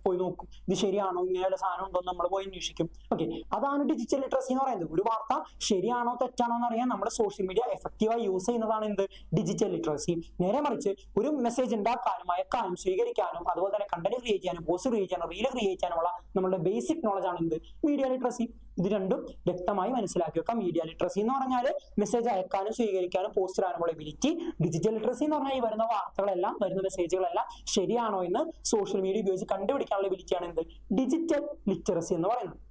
പോയി നോക്കും, ഇത് ശരിയാണോ, ഇങ്ങനെയുള്ള സാധനം ഉണ്ടോ എന്ന് നമ്മൾ പോയി അന്വേഷിക്കും. ഓക്കെ, അതാണ് ഡിജിറ്റൽ ലിറ്ററസി എന്ന് പറയുന്നത്. ഒരു വാർത്ത ശരിയാണോ തെറ്റാണോ എന്ന് അറിയാൻ നമ്മൾ സോഷ്യൽ മീഡിയ എഫക്റ്റീവായി യൂസ് ചെയ്യുന്നതാണ് എന്ത്? Digital literacy. നേരെ മറിച്ച് ഒരു മെസ്സേജ് ഉണ്ടാക്കാനും, അയക്കാനും, സ്വീകരിക്കാനും, അതുപോലെ തന്നെ കണ്ടന്റ് ക്രിയേറ്റ് ചെയ്യാനും, പോസ്റ്റ് ക്രിയേറ്റ് ചെയ്യാനും, റീൽ ക്രിയേറ്റ് ചെയ്യാനുള്ള നമ്മുടെ ബേസിക് നോളജ് ആണ് എന്ത്? Media literacy. ഇത് രണ്ടും വ്യക്തമായി മനസ്സിലാക്കി വെക്കാം. മീഡിയ ലിറ്ററസി എന്ന് പറഞ്ഞാൽ മെസ്സേജ് അയക്കാനും, സ്വീകരിക്കാനും, പോസ്റ്റ് ഇടാനുള്ള എബിലിറ്റി. ഡിജിറ്റൽ ലിറ്ററസി എന്ന് പറഞ്ഞാൽ ഈ വരുന്ന വാർത്തകളെല്ലാം, വരുന്ന മെസ്സേജുകളെല്ലാം ശരിയാണോ എന്ന് സോഷ്യൽ മീഡിയ ഉപയോഗിച്ച് കണ്ടുപിടിക്കാനുള്ള എബിലിറ്റിയാണ് എന്ത്? ഡിജിറ്റൽ ലിറ്ററസി എന്ന് പറയുന്നത്.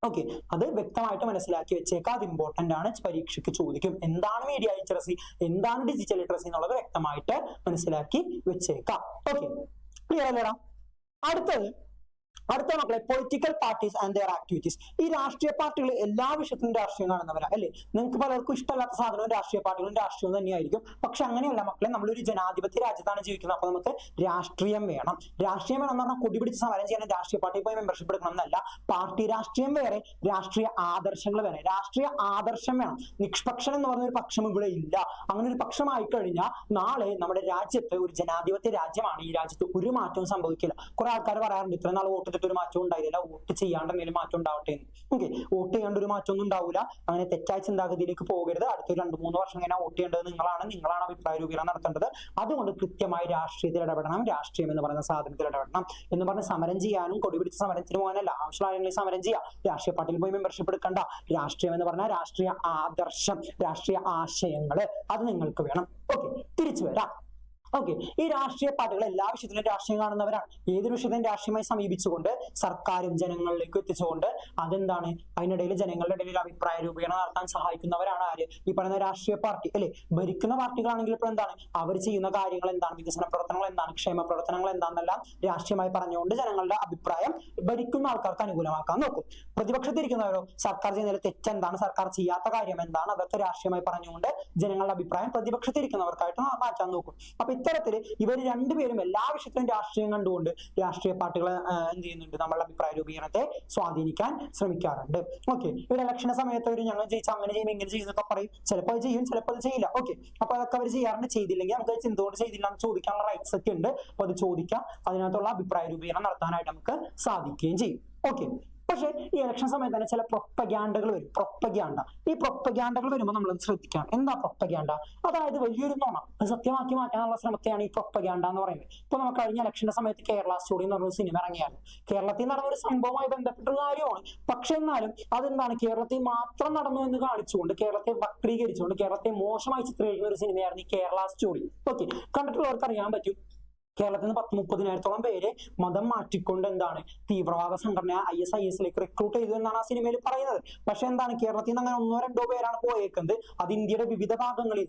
ഓക്കെ, അത് വ്യക്തമായിട്ട് മനസ്സിലാക്കി വെച്ചേക്കാം. അത് ഇമ്പോർട്ടന്റ് ആണ്, പരീക്ഷയ്ക്ക് ചോദിക്കും. എന്താണ് മീഡിയ ലിറ്ററസി, എന്താണ് ഡിജിറ്റൽ ലിറ്ററസി എന്നുള്ളത് വ്യക്തമായിട്ട് മനസ്സിലാക്കി വെച്ചേക്കാം. ഓക്കെ, ക്ലിയർ അല്ലേടാ? അടുത്ത മക്കളെ, political parties and their activities. ഈ രാഷ്ട്രീയ പാർട്ടികൾ എല്ലാ വിഷയത്തിലും രാഷ്ട്രീയം കാണുന്നവരാ അല്ലെ? നിങ്ങൾക്ക് പലർക്കും ഇഷ്ടമല്ലാത്ത സാധനവും രാഷ്ട്രീയ പാർട്ടികളും രാഷ്ട്രീയം തന്നെയായിരിക്കും. പക്ഷെ അങ്ങനെയല്ല മക്കളെ, നമ്മളൊരു ജനാധിപത്യ രാജ്യത്താണ് ജീവിക്കുന്നത്. അപ്പൊ നമുക്ക് രാഷ്ട്രീയം വേണം. രാഷ്ട്രീയം വേണം എന്ന് പറഞ്ഞാൽ കൊടി പിടിച്ച് സമരം ചെയ്യാൻ രാഷ്ട്രീയ പാർട്ടിയിൽ പോയി മെമ്പർഷിപ്പ് എടുക്കണം എന്നല്ല. പാർട്ടി രാഷ്ട്രീയം വേറെ, രാഷ്ട്രീയ ആദർശങ്ങൾ വേറെ. രാഷ്ട്രീയ ആദർശം വേണം. നിഷ്പക്ഷൻ എന്ന് പറഞ്ഞ ഒരു പക്ഷം ഇവിടെ ഇല്ല. അങ്ങനെ ഒരു പക്ഷമായി കഴിഞ്ഞാൽ നാളെ നമ്മുടെ രാജ്യത്ത് ഒരു ജനാധിപത്യ രാജ്യമാണ്. ഈ രാജ്യത്ത് ഒരു മാറ്റവും സംഭവിക്കില്ല. കുറെ ആൾക്കാർ പറയാറുണ്ട്, ഇത്ര നാൾ വോട്ട് ഒരു മാറ്റം ഉണ്ടായില്ല, വോട്ട് ചെയ്യാണ്ട് എന്തെങ്കിലും മാറ്റം ഉണ്ടാവട്ടെ എന്ന്. ഓക്കെ, വോട്ട് ചെയ്യാണ്ട് ഒരു മാറ്റം ഒന്നും ഉണ്ടാവില്ല. അങ്ങനെ തെറ്റായ ചിന്താഗതിയിലേക്ക് പോകരുത്. അടുത്തൊരു 2-3 വർഷം കഴിഞ്ഞാൽ വോട്ട് ചെയ്യേണ്ടത് നിങ്ങളാണ് അഭിപ്രായ രൂപീകരണം നടത്തേണ്ടത്. അതുകൊണ്ട് കൃത്യമായി രാഷ്ട്രീയത്തിൽ ഇടപെടണം. രാഷ്ട്രീയം എന്ന് പറയുന്ന സാധനത്തിൽ ഇടപെടണം. എന്ന് പറഞ്ഞ് സമരം ചെയ്യാനും കൊടി പിടിച്ച സമരത്തിന് പോകാനല്ല. ആവശ്യമായെങ്കിൽ സമരം ചെയ്യാം. രാഷ്ട്രീയ പാർട്ടിയിൽ പോയി മെമ്പർഷിപ്പ് എടുക്കണ്ട. രാഷ്ട്രീയം എന്ന് പറഞ്ഞാൽ രാഷ്ട്രീയ ആദർശം, രാഷ്ട്രീയ ആശയങ്ങള് അത് നിങ്ങൾക്ക് വേണം. ഓക്കെ, തിരിച്ചു വരാം. ഓക്കെ, ഈ രാഷ്ട്രീയ പാർട്ടികൾ എല്ലാ വിഷയത്തിലും രാഷ്ട്രീയം കാണുന്നവരാണ്. ഏതൊരു വിഷയത്തിലും രാഷ്ട്രീയമായി സമീപിച്ചുകൊണ്ട് സർക്കാരും ജനങ്ങളിലേക്ക് എത്തിച്ചുകൊണ്ട് അതെന്താണ് അതിനിടയിൽ ജനങ്ങളുടെ ഇടയിൽ അഭിപ്രായ രൂപീകരണം നടത്താൻ സഹായിക്കുന്നവരാണ് ആര്? ഈ പറയുന്ന രാഷ്ട്രീയ പാർട്ടി അല്ലെ? ഭരിക്കുന്ന പാർട്ടികളാണെങ്കിൽ ഇപ്പോൾ എന്താണ് അവർ ചെയ്യുന്ന കാര്യങ്ങൾ എന്താണ്, വികസന പ്രവർത്തനങ്ങൾ എന്താണ്, ക്ഷേമ പ്രവർത്തനങ്ങൾ എന്താണെന്നെല്ലാം രാഷ്ട്രീയമായി പറഞ്ഞുകൊണ്ട് ജനങ്ങളുടെ അഭിപ്രായം ഭരിക്കുന്ന ആൾക്കാർക്ക് അനുകൂലമാക്കാൻ നോക്കും. പ്രതിപക്ഷത്തിരിക്കുന്നവരോ സർക്കാർ ചെയ്യുന്നതിൽ തെറ്റെന്താണ്, സർക്കാർ ചെയ്യാത്ത കാര്യം എന്താണ്, അതൊക്കെ രാഷ്ട്രീയമായി പറഞ്ഞുകൊണ്ട് ജനങ്ങളുടെ അഭിപ്രായം പ്രതിപക്ഷത്തിരിക്കുന്നവർക്കായിട്ട് മാറ്റാൻ നോക്കും. അപ്പൊ ഇത്തരത്തില് ഇവർ രണ്ടുപേരും എല്ലാ വിഷയത്തിലും രാഷ്ട്രീയം കണ്ടുകൊണ്ട് രാഷ്ട്രീയ പാർട്ടികൾ എന്ത് ചെയ്യുന്നുണ്ട്, നമ്മളുടെ അഭിപ്രായ രൂപീകരണത്തെ സ്വാധീനിക്കാൻ ശ്രമിക്കാറുണ്ട്. ഓക്കെ, ഇവിടെ ഇലക്ഷന്റെ സമയത്ത് അവർ ഞങ്ങൾ ജയിച്ചാൽ അങ്ങനെ ചെയ്യും ഇങ്ങനെ ചെയ്യുന്നൊക്കെ പറയും. ചിലപ്പോൾ അത് ചെയ്യും, ചിലപ്പോൾ അത് ചെയ്യില്ല. ഓക്കെ, അപ്പൊ അതൊക്കെ അവർ ചെയ്യാറുണ്ട്. ചെയ്തില്ലെങ്കിൽ നമുക്ക് എന്തുകൊണ്ട് ചെയ്തില്ല എന്ന് ചോദിക്കാനുള്ള റൈറ്റ്സ് ഒക്കെ ഉണ്ട്. അപ്പൊ അത് ചോദിക്കാം. അതിനകത്തുള്ള അഭിപ്രായ രൂപീകരണം നടത്താനായിട്ട് നമുക്ക് സാധിക്കുകയും ചെയ്യും. ഓക്കെ, പക്ഷെ ഈ ഇലക്ഷൻ സമയത്ത് തന്നെ ചില പ്രൊപ്പഗാൻഡകൾ വരും. ഈ പ്രൊപ്പഗാൻഡകൾ വരുമ്പോൾ നമ്മൾ ശ്രദ്ധിക്കണം. എന്താ പ്രൊപ്പഗാൻഡ? അതായത് വലിയൊരു നുണ അത് സത്യമാക്കി മാറ്റാനുള്ള ശ്രമത്തെയാണ് ഈ പ്രൊപ്പഗാൻഡ എന്ന് പറയുന്നത്. ഇപ്പൊ നമുക്ക് കഴിഞ്ഞ ഇലക്ഷന്റെ സമയത്ത് കേരള സ്റ്റോറി എന്ന് പറഞ്ഞൊരു സിനിമ ഇറങ്ങിയായിരുന്നു. കേരളത്തിൽ നടന്ന ഒരു സംഭവവുമായി ബന്ധപ്പെട്ട ഒരു കാര്യമാണ്. പക്ഷെ എന്നാലും അതെന്താണ്, കേരളത്തിൽ മാത്രം നടന്നു എന്ന് കാണിച്ചുകൊണ്ട്, കേരളത്തെ വക്രീകരിച്ചുകൊണ്ട്, കേരളത്തെ മോശമായി ചിത്രീകരിക്കുന്ന ഒരു സിനിമയായിരുന്നു ഈ കേരള സ്റ്റോറി. ഓക്കെ, കണ്ടിട്ടുള്ളവർക്ക് അറിയാൻ പറ്റും. കേരളത്തിൽ നിന്ന് 10-30,000-ഓളം പേരെ മതം മാറ്റിക്കൊണ്ട് എന്താണ് തീവ്രവാദ സംഘടന ISIS-ലേക്ക് റിക്രൂട്ട് ചെയ്തു എന്നാണ് ആ സിനിമയിൽ പറയുന്നത്. പക്ഷെ എന്താണ്, കേരളത്തിൽ നിന്ന് അങ്ങനെ 1-2 പേരാണ് പോയേക്കുന്നത്. അത് ഇന്ത്യയുടെ വിവിധ ഭാഗങ്ങളിൽ,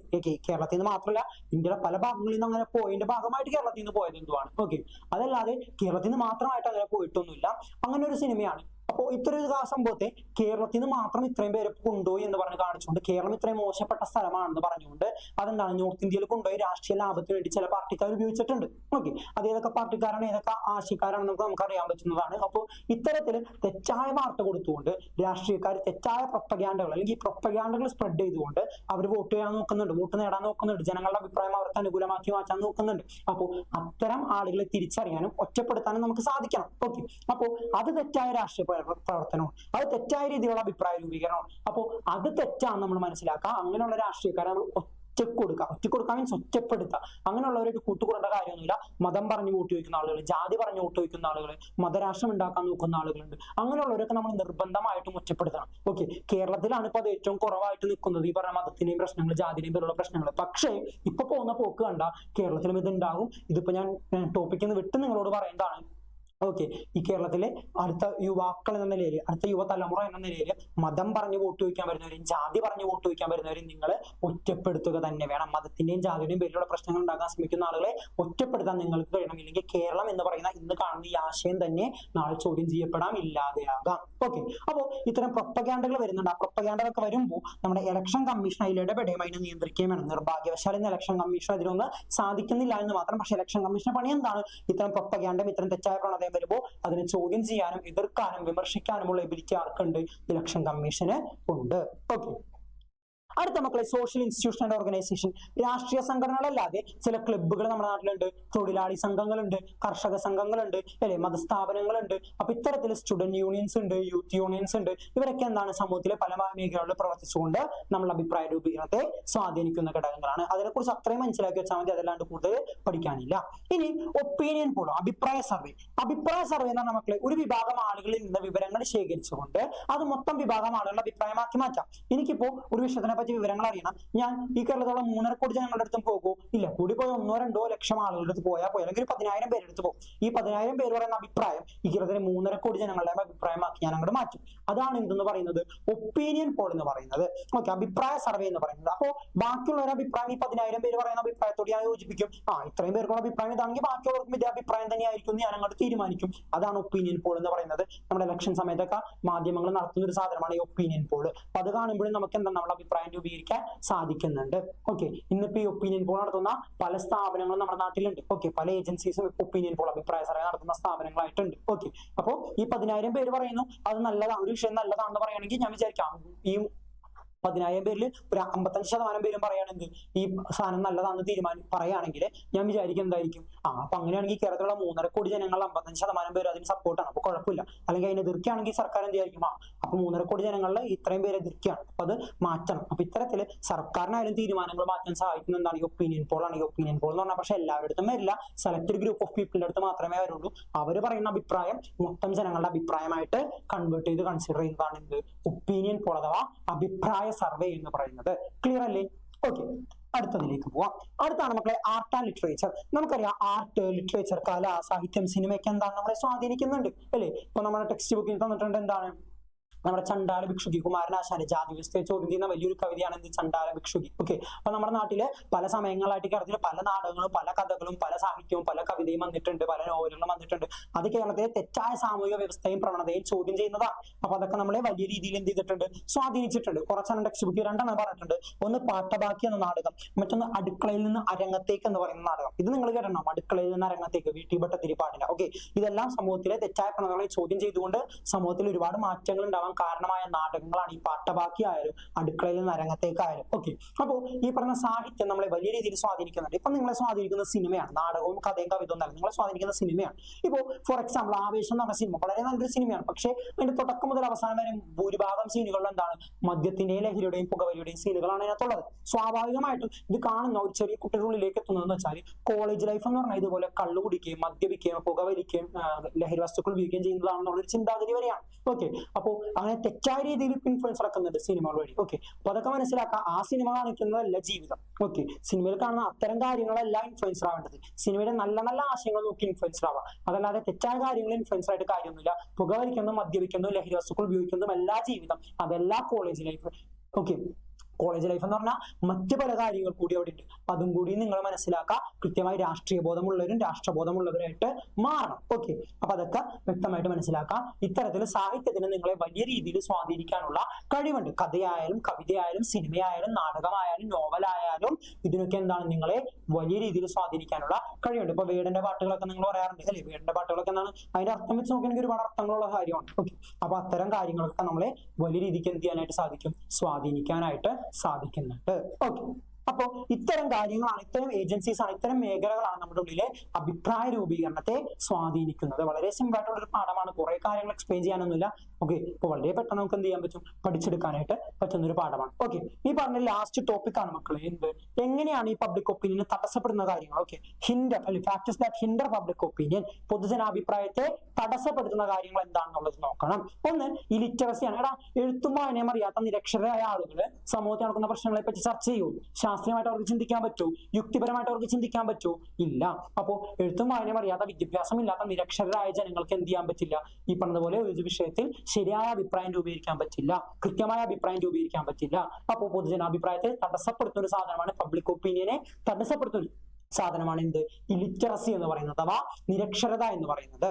കേരളത്തിൽ നിന്ന് മാത്രമല്ല ഇന്ത്യയുടെ പല ഭാഗങ്ങളിൽ നിന്ന് അങ്ങനെ പോയതിന്റെ ഭാഗമായിട്ട് കേരളത്തിൽ നിന്ന് പോയത് എന്തുവാണ്. ഓക്കെ, അതല്ലാതെ കേരളത്തിൽ നിന്ന് മാത്രമായിട്ട് അങ്ങനെ പോയിട്ടൊന്നുമില്ല. അങ്ങനെ ഒരു സിനിമയാണ്. അപ്പോൾ ഇത്രയൊരു സംഭവത്തെ കേരളത്തിൽ നിന്ന് മാത്രം ഇത്രയും പേരെ കൊണ്ടുപോയി എന്ന് പറഞ്ഞ് കാണിച്ചുകൊണ്ട് കേരളം ഇത്രയും മോശപ്പെട്ട സ്ഥലമാണെന്ന് പറഞ്ഞുകൊണ്ട് അതെന്താണ് നോർത്ത് ഇന്ത്യയിൽ കൊണ്ടുപോയി രാഷ്ട്രീയ ലാഭത്തിന് വേണ്ടി ചില പാർട്ടിക്കാർ ഉപയോഗിച്ചിട്ടുണ്ട്. ഓക്കെ, അത് ഏതൊക്കെ പാർട്ടിക്കാരാണ് ഏതൊക്കെ ആശയക്കാരാണെന്ന് നമുക്ക് അറിയാൻ പറ്റുന്നതാണ്. അപ്പോൾ ഇത്തരത്തിൽ തെറ്റായ വാർത്ത കൊടുത്തുകൊണ്ട് രാഷ്ട്രീയക്കാർ തെറ്റായ പ്രൊപ്പഗാൻഡകൾ അല്ലെങ്കിൽ ഈ പ്രൊപ്പഗാൻഡകൾ സ്പ്രെഡ് ചെയ്തുകൊണ്ട് അവർ വോട്ട് ചെയ്യാൻ നോക്കുന്നുണ്ട്, വോട്ട് നേടാൻ നോക്കുന്നുണ്ട്, ജനങ്ങളുടെ അഭിപ്രായം അവർക്ക് അനുകൂലമാക്കി മാറ്റാൻ നോക്കുന്നുണ്ട്. അപ്പോൾ അത്തരം ആളുകളെ തിരിച്ചറിയാനും ഒറ്റപ്പെടുത്താനും നമുക്ക് സാധിക്കണം. ഓക്കെ, അപ്പോൾ അത് തെറ്റായ രാഷ്ട്രീയ പ്രവർത്തനവും അത് തെറ്റായ രീതിയിലുള്ള അഭിപ്രായ രൂപീകരണവും. അപ്പോൾ അത് തെറ്റാന്ന് നമ്മൾ മനസ്സിലാക്കുക. അങ്ങനെയുള്ള രാഷ്ട്രീയക്കാരെ നമ്മൾ ഒറ്റക്കൊടുക്കുക മീൻസ് ഒറ്റപ്പെടുത്തുക. അങ്ങനെയുള്ളവരായിട്ട് കൂട്ടുകൂടേണ്ട കാര്യമൊന്നുമില്ല. മതം പറഞ്ഞ് വോട്ട് ചോദിക്കുന്ന ആളുകൾ, ജാതി പറഞ്ഞ് വോട്ട് ചോദിക്കുന്ന ആളുകൾ, മതരാഷ്ട്രം ഉണ്ടാക്കാൻ നോക്കുന്ന ആളുകളുണ്ട്. അങ്ങനെയുള്ളവരൊക്കെ നമ്മൾ നിർബന്ധമായിട്ടും ഒറ്റപ്പെടുത്തണം. ഓക്കെ, കേരളത്തിലാണ് ഇപ്പൊ അത് ഏറ്റവും കുറവായിട്ട് നിൽക്കുന്നത് ഈ പറഞ്ഞ മതത്തിന്റെയും പ്രശ്നങ്ങൾ, ജാതിയുടെയും പേരുള്ള പ്രശ്നങ്ങൾ. പക്ഷേ ഇപ്പൊ പോകുന്ന പോക്ക് കണ്ട കേരളത്തിലും ഇതുണ്ടാകും. ഇതിപ്പോ ഞാൻ ടോപ്പിക്കിൽ നിന്ന് വിട്ട് നിങ്ങളോട് പറയേണ്ടതാണ്. ഓക്കെ, ഈ കേരളത്തിലെ അടുത്ത യുവാക്കൾ എന്ന നിലയിൽ, അടുത്ത യുവതലമുറ എന്ന നിലയിൽ മതം പറഞ്ഞ് വോട്ട് ചോദിക്കാൻ വരുന്നവരും ജാതി പറഞ്ഞ് വോട്ട് ചോദിക്കാൻ വരുന്നവരും നിങ്ങൾ ഒറ്റപ്പെടുത്തുക തന്നെ വേണം. മതത്തിന്റെയും ജാതിയുടെയും പേരിലുള്ള പ്രശ്നങ്ങൾ ഉണ്ടാക്കാൻ ശ്രമിക്കുന്ന ആളുകളെ ഒറ്റപ്പെടുത്താൻ നിങ്ങൾക്ക് കഴിയണം. ഇല്ലെങ്കിൽ കേരളം എന്ന് പറയുന്ന ഇന്ന് കാണുന്ന ഈ ആശയം തന്നെ നാളെ ചോദ്യം ചെയ്യപ്പെടാം, ഇല്ലാതെയാകാം. ഓക്കെ, അപ്പോൾ ഇത്തരം പ്രൊപ്പഗാൻഡകൾ വരുന്നുണ്ട്. ആ പ്രൊപ്പഗാൻഡകളൊക്കെ വരുമ്പോൾ നമ്മുടെ ഇലക്ഷൻ കമ്മീഷൻ അതിൽ ഇടപെടുകയും അതിനെ നിയന്ത്രിക്കുകയും വേണം. നിർഭാഗ്യവശാൽ ഇന്ന് ഇലക്ഷൻ കമ്മീഷൻ അതിനൊന്ന് സാധിക്കുന്നില്ല എന്ന് മാത്രം. പക്ഷെ ഇലക്ഷൻ കമ്മീഷന്റെ പണി എന്താണ്? ഇത്തരം പ്രൊപ്പഗാൻഡയും ഇത്തരം തെറ്റായ പ്രവണതയും വരുമ്പോൾ അതിനെ ചോദ്യം ചെയ്യാനും എതിർക്കാനും വിമർശിക്കാനുമുള്ള എബിലിറ്റി ആർക്കുണ്ട്? ഇലക്ഷൻ കമ്മീഷന് ഉണ്ട്. ഓക്കെ, അടുത്ത മക്കളെ, സോഷ്യൽ ഇൻസ്റ്റിറ്റ്യൂഷൻ ആൻഡ് ഓർഗനൈസേഷൻ. രാഷ്ട്രീയ സംഘടനകളല്ലാതെ ചില ക്ലബ്ബുകൾ നമ്മുടെ നാട്ടിലുണ്ട്, തൊഴിലാളി സംഘങ്ങളുണ്ട്, കർഷക സംഘങ്ങളുണ്ട്, അല്ലെ, മതസ്ഥാപനങ്ങളുണ്ട്. അപ്പൊ ഇത്തരത്തിൽ സ്റ്റുഡന്റ് യൂണിയൻസ് ഉണ്ട്, യൂത്ത് യൂണിയൻസ് ഉണ്ട്. ഇവരൊക്കെ എന്താണ് സമൂഹത്തിലെ പല മേഖലകളിൽ പ്രവർത്തിച്ചുകൊണ്ട് നമ്മൾ അഭിപ്രായ രൂപീകരണത്തെ സ്വാധീനിക്കുന്ന ഘടകങ്ങളാണ്. അതിനെക്കുറിച്ച് അത്രയും മനസ്സിലാക്കി വെച്ചാൽ മതി, അതല്ലാണ്ട് കൂടുതൽ പഠിക്കാനില്ല. ഇനി ഒപ്പീനിയൻ പോളോ, അഭിപ്രായ സർവേ. അഭിപ്രായ സർവേ എന്ന് പറഞ്ഞ മക്കളെ ഒരു വിഭാഗം ആളുകളിൽ നിന്ന് വിവരങ്ങൾ ശേഖരിച്ചുകൊണ്ട് അത് മൊത്തം വിഭാഗം ആളുകളുടെ അഭിപ്രായമാക്കി മാറ്റാം. എനിക്കിപ്പോ ഒരു വിഷയത്തിനെ പറ്റി വിവരങ്ങൾ അറിയണം. ഞാൻ ഈ കേരളത്തോളം 3.5 കോടി ജനങ്ങളുടെ അടുത്തും പോകുമോ? ഇല്ല. കൂടി പോയി 1-2 ലക്ഷം ആളുകളുടെ അടുത്ത് പോയാൽ പോയി, അല്ലെങ്കിൽ 10,000 പേരുടെ അടുത്ത് പോകും. ഈ 10,000 പേര് പറയുന്ന അഭിപ്രായം ഈ കേരളത്തിലെ 3.5 കോടി ജനങ്ങളുടെ അഭിപ്രായമാക്കി ഞാൻ അങ്ങോട്ട് മാറ്റും. അതാണ് എന്തെന്ന് പറയുന്നത്, ഒപ്പീനിയൻ പോൾ എന്ന് പറയുന്നത്. ഓക്കെ, അഭിപ്രായ സർവേ എന്ന് പറയുന്നത്. അപ്പോ ബാക്കിയുള്ളവരുടെ അഭിപ്രായം ഈ 10,000 പേര് പറയുന്ന അഭിപ്രായത്തോട് ഞാൻ യോജിപ്പിക്കും. ഇത്രയും പേർക്കുള്ള അഭിപ്രായം ഇതാണെങ്കിൽ ബാക്കിയുള്ളവർക്കും ഇതേ അഭിപ്രായം തന്നെയായിരിക്കും ഞാൻ അങ്ങോട്ട് തീരുമാനിക്കും. അതാണ് ഒപ്പീനിയൻ പോൾ എന്ന് പറയുന്നത്. നമ്മുടെ ഇലക്ഷൻ സമയത്തൊക്കെ മാധ്യമങ്ങൾ നടത്തുന്ന ഒരു സാധനമാണ് ഈ ഒപ്പീനിയൻ പോൾ. അപ്പൊ അത് കാണുമ്പോഴും നമുക്ക് എന്താ നമ്മുടെ അഭിപ്രായം രൂപീകരിക്കാൻ സാധിക്കുന്നുണ്ട്. ഓക്കെ, ഇന്നിപ്പോ ഈ ഒപ്പീനിയൻ പോൾ നടത്തുന്ന പല സ്ഥാപനങ്ങളും നമ്മുടെ നാട്ടിലുണ്ട്. ഓക്കെ, പല ഏജൻസീസും ഒപ്പീനിയൻ പോൾ അഭിപ്രായ സർവേ നടത്തുന്ന സ്ഥാപനങ്ങളായിട്ടുണ്ട്. ഓക്കെ, അപ്പോൾ ഈ 10,000 പേര് പറയുന്നു അത് നല്ലതാണ്, ഒരു വിഷയം നല്ലതാണെന്ന് പറയുകയാണെങ്കിൽ ഞാൻ വിചാരിക്കാം ഈ 10,000 പേരിൽ ഒരു 55% പേരും പറയുകയാണെങ്കിൽ ഈ സാധനം നല്ലതാണെന്ന് പറയുകയാണെങ്കിൽ ഞാൻ വിചാരിക്കും എന്തായിരിക്കും, അപ്പൊ അങ്ങനെയാണെങ്കിൽ കേരളത്തിലുള്ള 3.5 കോടി ജനങ്ങൾ 55% പേര് അതിന് സപ്പോർട്ടാണ്, അപ്പൊ കുഴപ്പമില്ല. അല്ലെങ്കിൽ അതിനെ എതിർക്കുകയാണെങ്കിൽ സർക്കാർ എന്ത് വിചാരിക്കും, അപ്പൊ 3.5 കോടി ജനങ്ങളിൽ ഇത്രയും പേര് എതിർക്കുകയാണ്, അപ്പൊ അത് മാറ്റണം. അപ്പൊ ഇത്തരത്തിൽ സർക്കാരിനായാലും തീരുമാനങ്ങൾ മാറ്റാൻ സഹായിക്കുന്ന എന്താണ് ഈ ഒപ്പീനിയൻ പോൾ ആണ്. ഈ ഒപ്പീനിയൻ പോൾ എന്ന് പറഞ്ഞാൽ പക്ഷെ എല്ലാവരിടത്തും വരില്ല, സെലക്ടഡ് ഗ്രൂപ്പ് ഓഫ് പീപ്പിളിന്റെ അടുത്ത് മാത്രമേ വരുള്ളൂ. അവർ പറയുന്ന അഭിപ്രായം മൊത്തം ജനങ്ങളുടെ അഭിപ്രായമായിട്ട് കൺവേർട്ട് ചെയ്ത് കൺസിഡർ ചെയ്യുന്നതാണ് എന്ത്, ഒപ്പീനിയൻ പോൾ അഥവാ അഭിപ്രായ സർവേ എന്ന് പറയുന്നത്. ക്ലിയർ അല്ലേ? ഓക്കെ, അടുത്തതിലേക്ക് പോവാം. അടുത്താണ് മക്കളെ ആർട്ട് ആൻഡ് ലിറ്ററേച്ചർ. നമുക്കറിയാം ആർട്ട്, ലിറ്ററേച്ചർ, കല, സാഹിത്യം, സിനിമയൊക്കെ എന്താണ് നമ്മളെ സ്വാധീനിക്കുന്നുണ്ട് അല്ലേ? ഇപ്പൊ നമ്മുടെ ടെക്സ്റ്റ് ബുക്കിൽ തന്നിട്ടുണ്ട് എന്താണ്, നമ്മുടെ ചണ്ടാല ഭിക്ഷുകി, കുമാരനാശാന്റെ ജാതി വ്യവസ്ഥയെ ചോദ്യം ചെയ്യുന്ന വലിയൊരു കവിതയാണ് എന്ത്, ചണ്ടാല ഭിക്ഷുകി. ഓക്കെ, അപ്പൊ നമ്മുടെ നാട്ടില് പല സമയങ്ങളായിട്ട് കേരളത്തിൽ പല നാടകങ്ങളും പല കഥകളും പല സാഹിത്യവും പല കവിതയും വന്നിട്ടുണ്ട്, പല നോവലുകളും വന്നിട്ടുണ്ട്. അത് കേരളത്തിലെ തെറ്റായ സാമൂഹിക വ്യവസ്ഥയും പ്രവണതയും ചോദ്യം ചെയ്യുന്നതാണ്. അപ്പൊ അതൊക്കെ നമ്മളെ വലിയ രീതിയിൽ എന്ത് ചെയ്തിട്ടുണ്ട്, സ്വാധീനിച്ചിട്ടുണ്ട്. കുറച്ചെണ്ണം ടെക്സ്റ്റ് ബുക്കിൽ 2 പറഞ്ഞിട്ടുണ്ട്. ഒന്ന് പാട്ടബാക്കി എന്ന നാടകം, മറ്റൊന്ന് അടുക്കളയിൽ നിന്ന് അരങ്ങത്തേക്ക് എന്ന് പറയുന്ന നാടകം. ഇത് നിങ്ങൾ കേട്ടോ, അടുക്കളയിൽ നിന്ന് അരങ്ങത്തേക്ക്, വീട്ടി ഭട്ടതിരി പാടില്ല. ഓക്കെ, ഇതെല്ലാം സമൂഹത്തിലെ തെറ്റായ പ്രവണതകളെ ചോദ്യം ചെയ്തുകൊണ്ട് സമൂഹത്തിൽ ഒരുപാട് മാറ്റങ്ങൾ ഉണ്ടാവാൻ കാരണമായ നാടകങ്ങളാണ് ഈ പാട്ടബാക്കി ആയാലും അടുക്കളയിൽ നിന്ന് അരങ്ങത്തേക്കായാലും. ഓക്കെ, അപ്പോൾ ഈ പറഞ്ഞ സാഹിത്യം നമ്മളെ വലിയ രീതിയിൽ സ്വാധീനിക്കുന്നുണ്ട്. ഇപ്പൊ നിങ്ങളെ സ്വാധീനിക്കുന്ന സിനിമയാണ്, നാടകവും കഥയും കവിതയും ഒന്നല്ല, നിങ്ങളെ സ്വാധീനിക്കുന്ന സിനിമയാണ്. ഇപ്പോ ഫോർ എക്സാമ്പിൾ ആവേശം എന്ന് പറഞ്ഞ സിനിമ വളരെ നല്ലൊരു സിനിമയാണ്. പക്ഷേ അതിന്റെ തുടക്കം മുതൽ അവസാനം വരെ ഭൂരിഭാഗം സീനുകളിൽ എന്താണ്, മദ്യത്തിന്റെയും ലഹരിയുടെയും പുകവലിയുടെയും സീനുകളാണ് അതിനകത്തുള്ളത്. സ്വാഭാവികമായിട്ടും ഇത് കാണുന്ന ഒരു ചെറിയ കുട്ടികളുള്ളിലേക്ക് എത്തുന്നതെന്ന് വെച്ചാൽ കോളേജ് ലൈഫ് എന്ന് പറഞ്ഞാൽ ഇതുപോലെ കള്ളു കുടിക്കുകയും മദ്യപിക്കുകയും പുകവലിക്കുകയും ലഹരി വസ്തുക്കൾ ഉപയോഗിക്കുകയും ചെയ്യുന്നതാണെന്നുള്ളൊരു ചിന്താഗതി വരെയാണ്. ഓക്കെ, അപ്പോൾ അങ്ങനെ തെറ്റായ രീതിയിൽ ഇൻഫ്ലുവൻസ് നടക്കുന്നുണ്ട് സിനിമകൾ വഴി. ഓക്കെ, അപ്പൊ അതൊക്കെ മനസ്സിലാക്കാം. ആ സിനിമ കാണിക്കുന്നതല്ല ജീവിതം. ഓക്കെ, സിനിമയിൽ കാണുന്ന അത്തരം കാര്യങ്ങളല്ല ഇൻഫ്ലുവൻസർ ആവേണ്ടത്. സിനിമയുടെ നല്ല നല്ല ആശയങ്ങൾ നോക്കി ഇൻഫ്ലുവൻസർ ആവാം, അതല്ലാതെ തെറ്റായ കാര്യങ്ങൾ ഇൻഫ്ലുവൻസർ ആയിട്ട് കാര്യമൊന്നുമില്ല. പുകവലിക്കുന്നതും മദ്യപിക്കുന്നതും ലഹരി വസ്തുക്കൾ ഉപയോഗിക്കുന്നതും എല്ലാ ജീവിതം, അതെല്ലാ college life. Okay, college life എന്ന് പറഞ്ഞാൽ മറ്റു പല കാര്യങ്ങൾ കൂടി അവിടെ ഉണ്ട്. അപ്പൊ അതും കൂടി നിങ്ങൾ മനസ്സിലാക്കുക. കൃത്യമായി രാഷ്ട്രീയ ബോധമുള്ളവരും രാഷ്ട്രബോധമുള്ളവരായിട്ട് മാറണം. ഓക്കെ, അപ്പൊ അതൊക്കെ വ്യക്തമായിട്ട് മനസ്സിലാക്കാം. ഇത്തരത്തിൽ സാഹിത്യത്തിന് നിങ്ങളെ വലിയ രീതിയിൽ സ്വാധീനിക്കാനുള്ള കഴിവുണ്ട്. കഥയായാലും കവിതയായാലും സിനിമയായാലും നാടകമായാലും നോവലായാലും ഇതിനൊക്കെ എന്താണ്, നിങ്ങളെ വലിയ രീതിയിൽ സ്വാധീനിക്കാനുള്ള കഴിവുണ്ട്. ഇപ്പൊ വേടന്റെ പാട്ടുകളൊക്കെ നിങ്ങൾ പറയാറുണ്ട് അല്ലെ, വേടന്റെ പാട്ടുകളൊക്കെ എന്താണ്, അതിന്റെ അർത്ഥം വെച്ച് നോക്കുകയാണെങ്കിൽ ഒരുപാട് അർത്ഥങ്ങളുള്ള കാര്യമാണ്. ഓക്കെ, അപ്പൊ അത്തരം കാര്യങ്ങളൊക്കെ നമ്മളെ വലിയ രീതിക്ക് എന്ത് ചെയ്യാനായിട്ട് സാധിക്കും, സ്വാധീനിക്കാനായിട്ട് സാധിക്കുന്നുണ്ട്. ഓക്കെ, അപ്പോ ഇത്തരം കാര്യങ്ങളാണ്, ഇത്തരം ഏജൻസീസ് ആണ്, ഇത്തരം മേഖലകളാണ് നമ്മുടെ ഉള്ളിലെ അഭിപ്രായ രൂപീകരണത്തെ സ്വാധീനിക്കുന്നത്. വളരെ സിമ്പിൾ ആയിട്ടുള്ള ഒരു പാഠമാണ്, കുറെ കാര്യങ്ങൾ എക്സ്പ്ലെയിൻ ചെയ്യാനൊന്നുമില്ല. ഓക്കെ, ഇപ്പൊ വളരെ പെട്ടെന്ന് നമുക്ക് എന്ത് ചെയ്യാൻ പറ്റും, പഠിച്ചെടുക്കാനായിട്ട് പറ്റുന്ന ഒരു പാഠമാണ്. ഓക്കെ, ഈ പറഞ്ഞ ലാസ്റ്റ് ടോപ്പിക് ആണ് മക്കളെ എന്ത്, എങ്ങനെയാണ് ഈ പബ്ലിക് ഒപ്പീനിയന് തടസ്സപ്പെടുന്ന കാര്യങ്ങൾ. ഓക്കെ, ഹിൻഡർ അല്ലെ, factors that hinder public opinion, പൊതുജനാഭിപ്രായത്തെ തടസ്സപ്പെടുത്തുന്ന കാര്യങ്ങൾ എന്താണെന്നുള്ളത് നോക്കണം. ഒന്ന് ഈ ലിറ്ററസിയാണ്. എടാ, എഴുത്തും വായനയും അറിയാത്ത നിരക്ഷരരായ ആളുകൾ സമൂഹത്തിൽ നടക്കുന്ന പ്രശ്നങ്ങളെ പറ്റി ചർച്ച ചെയ്യൂ. ശാസ്ത്രീയമായിട്ട് അവർക്ക് ചിന്തിക്കാൻ പറ്റൂ, യുക്തിപരമായിട്ട് അവർക്ക് ചിന്തിക്കാൻ പറ്റൂ? ഇല്ല. അപ്പോ എഴുത്തും വായനയും അറിയാത്ത, വിദ്യാഭ്യാസം ഇല്ലാത്ത നിരക്ഷരരായ ജനങ്ങൾക്ക് എന്ത് ചെയ്യാൻ പറ്റില്ല, ഈ പറഞ്ഞതുപോലെ ഒരു വിഷയത്തിൽ ശരിയായ അഭിപ്രായം രൂപീകരിക്കാൻ പറ്റില്ല, കൃത്യമായ അഭിപ്രായം രൂപീകരിക്കാൻ പറ്റില്ല. അപ്പോൾ പൊതുജനാഭിപ്രായത്തെ തടസ്സപ്പെടുത്തുന്ന ഒരു സാധനമാണ്, പബ്ലിക് ഒപ്പീനിയനെ തടസ്സപ്പെടുത്തുന്ന സാധനമാണ് എന്ത്, ഈ ലിറ്ററസി എന്ന് പറയുന്നത് അഥവാ നിരക്ഷരത എന്ന് പറയുന്നത്.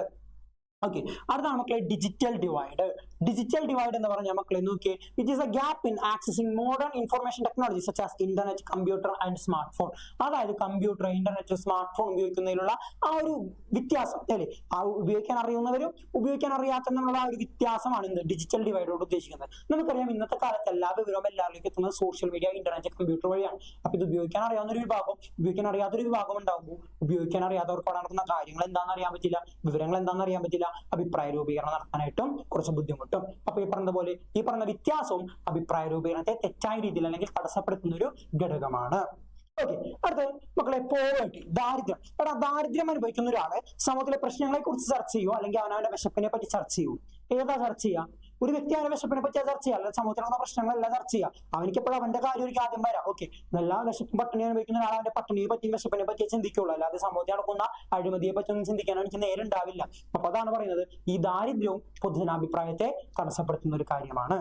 ഓക്കെ, അടുത്താണ് മക്കളെ ഡിജിറ്റൽ ഡിവൈഡ്. ഡിജിറ്റൽ ഡിവൈഡ് എന്ന് പറഞ്ഞാൽ മക്കളെ നോക്കിയേ, it is A gap in accessing modern information technology such as internet, computer and smart phone. അതായത് കമ്പ്യൂട്ടർ, ഇന്റർനെറ്റ്, സ്മാർട്ട് ഫോൺ ഉപയോഗിക്കുന്നതിലുള്ള ആ ഒരു വ്യത്യാസം അല്ലെ, ആ ഉപയോഗിക്കാൻ അറിയുന്നവരും ഉപയോഗിക്കാൻ അറിയാത്തവരുള്ള ആ ഒരു വ്യത്യാസമാണ് എന്ത്, ഡിജിറ്റൽ ഡിവൈഡോട് ഉദ്ദേശിക്കുന്നത്. നമുക്കറിയാം ഇന്നത്തെ കാലത്ത് എല്ലാ വിവരവും എല്ലാവരിലേക്ക് എത്തുന്നത് സോഷ്യൽ മീഡിയ, ഇന്റർനെറ്റ്, കമ്പ്യൂട്ടർ വഴിയാണ്. അപ്പൊ ഇത് ഉപയോഗിക്കാൻ അറിയാവുന്ന ഒരു വിഭാഗം, ഉപയോഗിക്കാൻ അറിയാത്തൊരു വിഭാഗം ഉണ്ടാകുമ്പോൾ ഉപയോഗിക്കാൻ അറിയാത്തവർക്ക് നടക്കുന്ന കാര്യങ്ങൾ എന്താണെന്ന് അറിയാൻ പറ്റില്ല, വിവരങ്ങൾ എന്താണെന്ന് അറിയാൻ പറ്റില്ല, അഭിപ്രായ രൂപീകരണം നടത്താനായിട്ടും കുറച്ച് ബുദ്ധിമുട്ടും. അപ്പൊ ഈ പറഞ്ഞതുപോലെ ഈ പറഞ്ഞ വ്യത്യാസവും അഭിപ്രായ രൂപീകരണത്തെ തെറ്റായ രീതിയിൽ അല്ലെങ്കിൽ തടസ്സപ്പെടുത്തുന്ന ഒരു ഘടകമാണ്. ഓക്കെ, അടുത്ത മക്കളെ പോവർട്ടി, ദാരിദ്ര്യം. എടാ, ദാരിദ്ര്യം അനുഭവിക്കുന്ന ഒരാള് സമൂഹത്തിലെ പ്രശ്നങ്ങളെ കുറിച്ച് ചർച്ച ചെയ്യോ അല്ലെങ്കിൽ അവനവന്റെ വിശപ്പിനെ പറ്റി ചർച്ച ചെയ്യൂ? ഏതാ ചർച്ച ചെയ്യുക? ഒരു വ്യക്തി അവന്റെ വിശപ്പിനെ പറ്റി ചർച്ച ചെയ്യുക, അല്ലെങ്കിൽ സമൂഹത്തിൽ നടക്കുന്ന പ്രശ്നങ്ങളെല്ലാം ചർച്ച ചെയ്യുക. അവനിക്ക് എപ്പോഴും അവന്റെ കാര്യം ഒരു ആദ്യം വരാം. ഓക്കെ, എല്ലാ വിശപ്പും പട്ടിണി അനുഭവിക്കുന്ന ഒരാൾ അവന്റെ പട്ടിണിയെ പറ്റിയും വിശപ്പിനെ പറ്റിയേ ചിന്തിക്കുള്ളൂ, അല്ലാതെ സമൂഹത്തിൽ നടക്കുന്ന അഴിമതിയെ പറ്റി ഒന്നും ചിന്തിക്കാൻ എനിക്ക് നേരുണ്ടാവില്ല. അപ്പൊ അതാണ് പറയുന്നത്, ഈ ദാരിദ്ര്യവും പൊതുജനാഭിപ്രായത്തെ തടസ്സപ്പെടുത്തുന്ന ഒരു കാര്യമാണ്.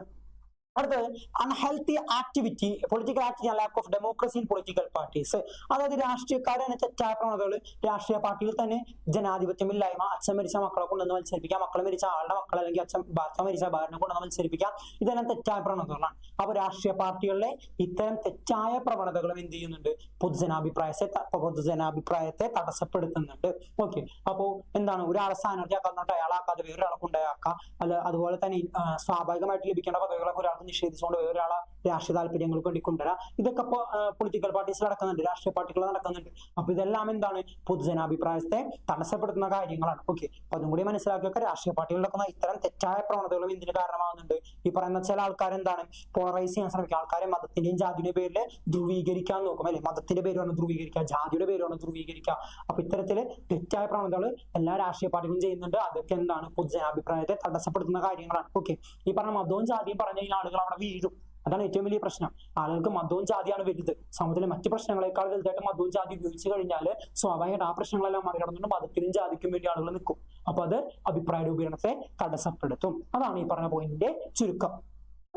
അടുത്തത് unhealthy activity, political activity, lack of democracy in political parties. അതായത് രാഷ്ട്രീയക്കാരാണ് തെറ്റായ പ്രവണതകൾ, രാഷ്ട്രീയ പാർട്ടിയിൽ തന്നെ ജനാധിപത്യമില്ലായ്മ, അച്ഛൻ മരിച്ച മക്കളെ കൊണ്ടുവന്ന് മത്സരിപ്പിക്കാം, മക്കൾ മരിച്ച ആളുടെ മക്കൾ അല്ലെങ്കിൽ അച്ഛൻ മരിച്ച ഭാര്യനെ കൊണ്ടുവന്ന് മത്സരിപ്പിക്കാം, ഇതെല്ലാം തെറ്റായ പ്രവണതകളാണ്. അപ്പൊ രാഷ്ട്രീയ പാർട്ടികളിലെ ഇത്തരം തെറ്റായ പ്രവണതകളും എന്ത് ചെയ്യുന്നുണ്ട്, പൊതുജനാഭിപ്രായത്തെ തടസ്സപ്പെടുത്തുന്നുണ്ട്. ഓക്കെ, അപ്പോ എന്താണ്, ഒരാളെ സ്ഥാനാർത്ഥിയാക്കാന്നിട്ട് അയാളാക്കാതെ വേറൊരാളെ കൊണ്ടുപോയാക്കാം, അല്ല അതുപോലെ തന്നെ സ്വാഭാവികമായിട്ട് ലഭിക്കേണ്ട പദവികളൊക്കെ ഒരാൾക്ക് നിഷേധിച്ചുകൊണ്ട് വേറൊരാളെ രാഷ്ട്രീയ താല്പര്യങ്ങൾക്ക് വേണ്ടി കൊണ്ടുവരാം. ഇതൊക്കെ ഇപ്പൊ പൊളിറ്റിക്കൽ പാർട്ടീസിൽ നടക്കുന്നുണ്ട്, രാഷ്ട്രീയ പാർട്ടികൾ നടക്കുന്നുണ്ട്. അപ്പൊ ഇതെല്ലാം എന്താണ്, പൊതുജനാഭിപ്രായത്തെ തടസ്സപ്പെടുത്തുന്ന കാര്യങ്ങളാണ്. ഓക്കെ, അപ്പൊ അതും കൂടി മനസ്സിലാക്കിയൊക്കെ രാഷ്ട്രീയ പാർട്ടികൾ നടക്കുന്ന ഇത്തരം തെറ്റായ പ്രവണതകളും എന്തിന് കാരണമാകുന്നുണ്ട്, ഈ പറയുന്ന ചില ആൾക്കാർ എന്താണ് പോളറൈസ് ചെയ്യാൻ ശ്രമിക്കുക, ആൾക്കാരെ മതത്തിന്റെയും ജാതിയുടെ പേരിൽ ധ്രുവീകരിക്കാൻ നോക്കും, അല്ലെ, മതത്തിന്റെ പേര് വേണം ധ്രുവീകരിക്കുക, ജാതിയുടെ പേര് വേണം ധ്രുവീകരിക്കുക. അപ്പൊ ഇത്തരത്തില് തെറ്റായ പ്രവണതകൾ എല്ലാ രാഷ്ട്രീയ പാർട്ടികളും ചെയ്യുന്നുണ്ട്. അതൊക്കെ എന്താണ്, പൊതുജനാഭിപ്രായത്തെ തടസ്സപ്പെടുത്തുന്ന കാര്യങ്ങളാണ്. ഓക്കെ, ഈ പറഞ്ഞ മതവും ജാതിയും പറഞ്ഞ ആളുകൾ അവിടെ വീഴും. അതാണ് ഏറ്റവും വലിയ പ്രശ്നം. ആളുകൾക്ക് മതവും ജാതിയാണ് വലുത്. സമൂഹത്തിലെ മറ്റു പ്രശ്നങ്ങളെക്കാൾ വലുതായിട്ട് മതവും ജാതി ഉപയോഗിച്ച് കഴിഞ്ഞാൽ സ്വാഭാവികമായിട്ട് ആ പ്രശ്നങ്ങളെല്ലാം മറികടന്നുകൊണ്ട് മതത്തിനും ജാതിക്കും വേണ്ടി ആളുകൾ നിൽക്കും. അപ്പൊ അത് അഭിപ്രായ രൂപീകരണത്തെ തടസ്സപ്പെടുത്തും. അതാണ് ഈ പറഞ്ഞ പോയിന്റിന്റെ ചുരുക്കം.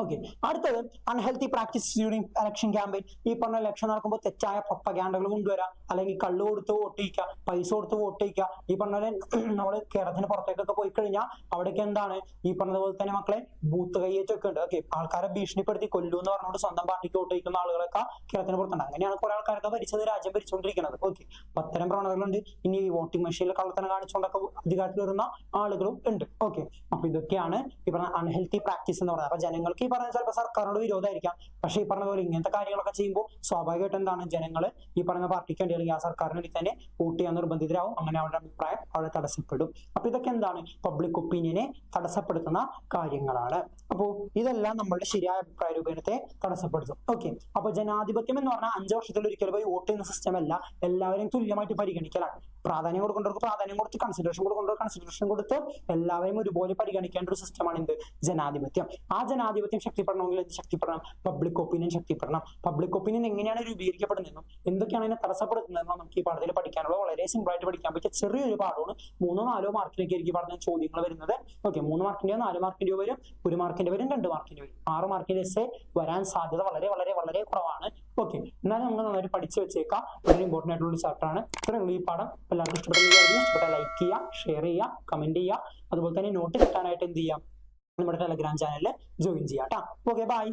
ഓക്കെ, അടുത്തത് unhealthy practice during election campaign. ഈ പറഞ്ഞ ഇലക്ഷൻ നടക്കുമ്പോൾ തെറ്റായ പ്രൊപ്പഗാൻഡകൾ കൊണ്ടുവരാം, അല്ലെങ്കിൽ കള്ളു കൊടുത്ത് വോട്ട് ചെയ്യിക്കുക, പൈസ കൊടുത്ത് വോട്ട് ചെയ്യിക്കുക. ഈ പറഞ്ഞ നമ്മൾ കേരളത്തിന് പുറത്തേക്കൊക്കെ പോയി കഴിഞ്ഞാൽ അവിടേക്ക് എന്താണ്, ഈ പറഞ്ഞതുപോലെ തന്നെ മക്കളെ ബൂത്ത് കയ്യേറ്റൊക്കെ ഉണ്ട്. ഓക്കെ, ആൾക്കാരെ ഭീഷണിപ്പെടുത്തി കൊല്ലു എന്ന് പറഞ്ഞുകൊണ്ട് സ്വന്തം പാർട്ടിക്ക് വോട്ട് ചെയ്യിക്കുന്ന ആളുകളൊക്കെ കേരളത്തിന് പുറത്തുണ്ട്. അങ്ങനെയാണ് കുറെ ആൾക്കാരൊക്കെ ഭരിച്ചത്, രാജ്യം ഭരിച്ചുകൊണ്ടിരിക്കുന്നത്. ഓക്കെ, അപ്പൊ അത്തരം പ്രവണതകളുണ്ട്. ഇനി വോട്ടിംഗ് മെഷീനിൽ കള്ളത്തനം കാണിച്ചുകൊണ്ടൊക്കെ അധികാരത്തിൽ വരുന്ന ആളുകളും ഉണ്ട്. ഓക്കെ, അപ്പൊ ഇതൊക്കെയാണ് ഈ പറഞ്ഞ അൺഹെൽത്തി പ്രാക്ടീസ് എന്ന് പറയുന്നത്. അപ്പൊ ജനങ്ങൾക്ക് ഈ പറഞ്ഞ ചിലപ്പോൾ സർക്കാരിനോട് വിരോധമായിരിക്കാം, പക്ഷെ ഈ പറഞ്ഞ പോലെ ഇങ്ങനത്തെ കാര്യങ്ങളൊക്കെ ചെയ്യുമ്പോൾ സ്വാഭാവികമായിട്ട് എന്താണ്, ജനങ്ങൾ ഈ പറഞ്ഞ പാർട്ടിക്ക് വേണ്ടി അല്ലെങ്കിൽ ആ സർക്കാരിന് വേണ്ടി തന്നെ വോട്ട് ചെയ്യാൻ നിർബന്ധിതരാകും. അങ്ങനെ അവരുടെ അഭിപ്രായം അവിടെ തടസ്സപ്പെടും. അപ്പൊ ഇതൊക്കെ എന്താണ്, പബ്ലിക് ഒപ്പീനിയനെ തടസ്സപ്പെടുത്തുന്ന കാര്യങ്ങളാണ്. അപ്പോൾ ഇതെല്ലാം നമ്മളുടെ ശരിയായ അഭിപ്രായ രൂപീകരണത്തെ തടസ്സപ്പെടുത്തും. ഓക്കെ, അപ്പൊ ജനാധിപത്യം എന്ന് പറഞ്ഞാൽ 5 വർഷത്തിൽ ഒരിക്കൽ പോയി വോട്ട് ചെയ്യുന്ന സിസ്റ്റം അല്ല, എല്ലാവരെയും തുല്യമായിട്ട് പരിഗണിക്കലാണ്. പ്രാധാന്യം കൊടുക്കേണ്ടവർക്ക് പ്രാധാന്യം കൊടുത്ത്, കൺസിഡറേഷൻ കൊടുക്കേണ്ടവർക്ക് കൺസിഡറേഷൻ കൊടുത്ത് എല്ലാവരെയും ഒരുപോലെ പരിഗണിക്കേണ്ട ഒരു സിസ്റ്റമാണ് എന്ത്, ജനാധിപത്യം. ആ ജനാധിപത്യം ശക്തിപ്പെടണമെങ്കിൽ എന്ത് ശക്തിപ്പെടണം, പബ്ലിക് ഒപ്പീനിയൻ ശക്തിപ്പെടണം. പബ്ലിക് ഒപ്പീനിയൻ എങ്ങനെയാണ് രൂപീകരിക്കപ്പെടുന്നതെന്നും എന്തൊക്കെയാണ് അതിനെ തടസ്സപ്പെടുത്തുന്നതെന്നും നമുക്ക് ഈ പാഠത്തിൽ പഠിക്കാനുള്ള വളരെ സിമ്പിൾ ആയിട്ട് പഠിക്കാൻ പറ്റിയ ചെറിയൊരു പാഠമാണ്. 3-4 മാർക്കിലേക്ക് ആയിരിക്കും പറഞ്ഞ ചോദ്യങ്ങൾ വരുന്നത്. ഓക്കെ, 3 മാർക്കിന്റെയോ 4 മാർക്കിന്റെയോ വരും, 1 മാർക്കിന്റെ വരും, 2 മാർക്കിന്റെ വരും. 6 മാർക്കിന്റെ എസ്സേ വരാൻ സാധ്യത വളരെ വളരെ വളരെ കുറവാണ്. ഓക്കെ, എന്നാലും നമുക്ക് നന്നായിട്ട് പഠിച്ചു വെച്ചേക്കാം. വളരെ ഇമ്പോർട്ടന്റ് ആയിട്ടുള്ള ചാപ്റ്റർ ആണ്. ഇത്രയുള്ള ഈ പാഠം എല്ലാവർക്കും ഇഷ്ടപ്പെട്ട ലൈക്ക് ചെയ്യുക, ഷെയർ ചെയ്യുക, കമന്റ് ചെയ്യുക. അതുപോലെ തന്നെ നോട്ട് കിട്ടാനായിട്ട് എന്ത് ചെയ്യാം, നമ്മുടെ ടെലഗ്രാം ചാനലിൽ ജോയിൻ ചെയ്യാം കേട്ടോ. Okay, by.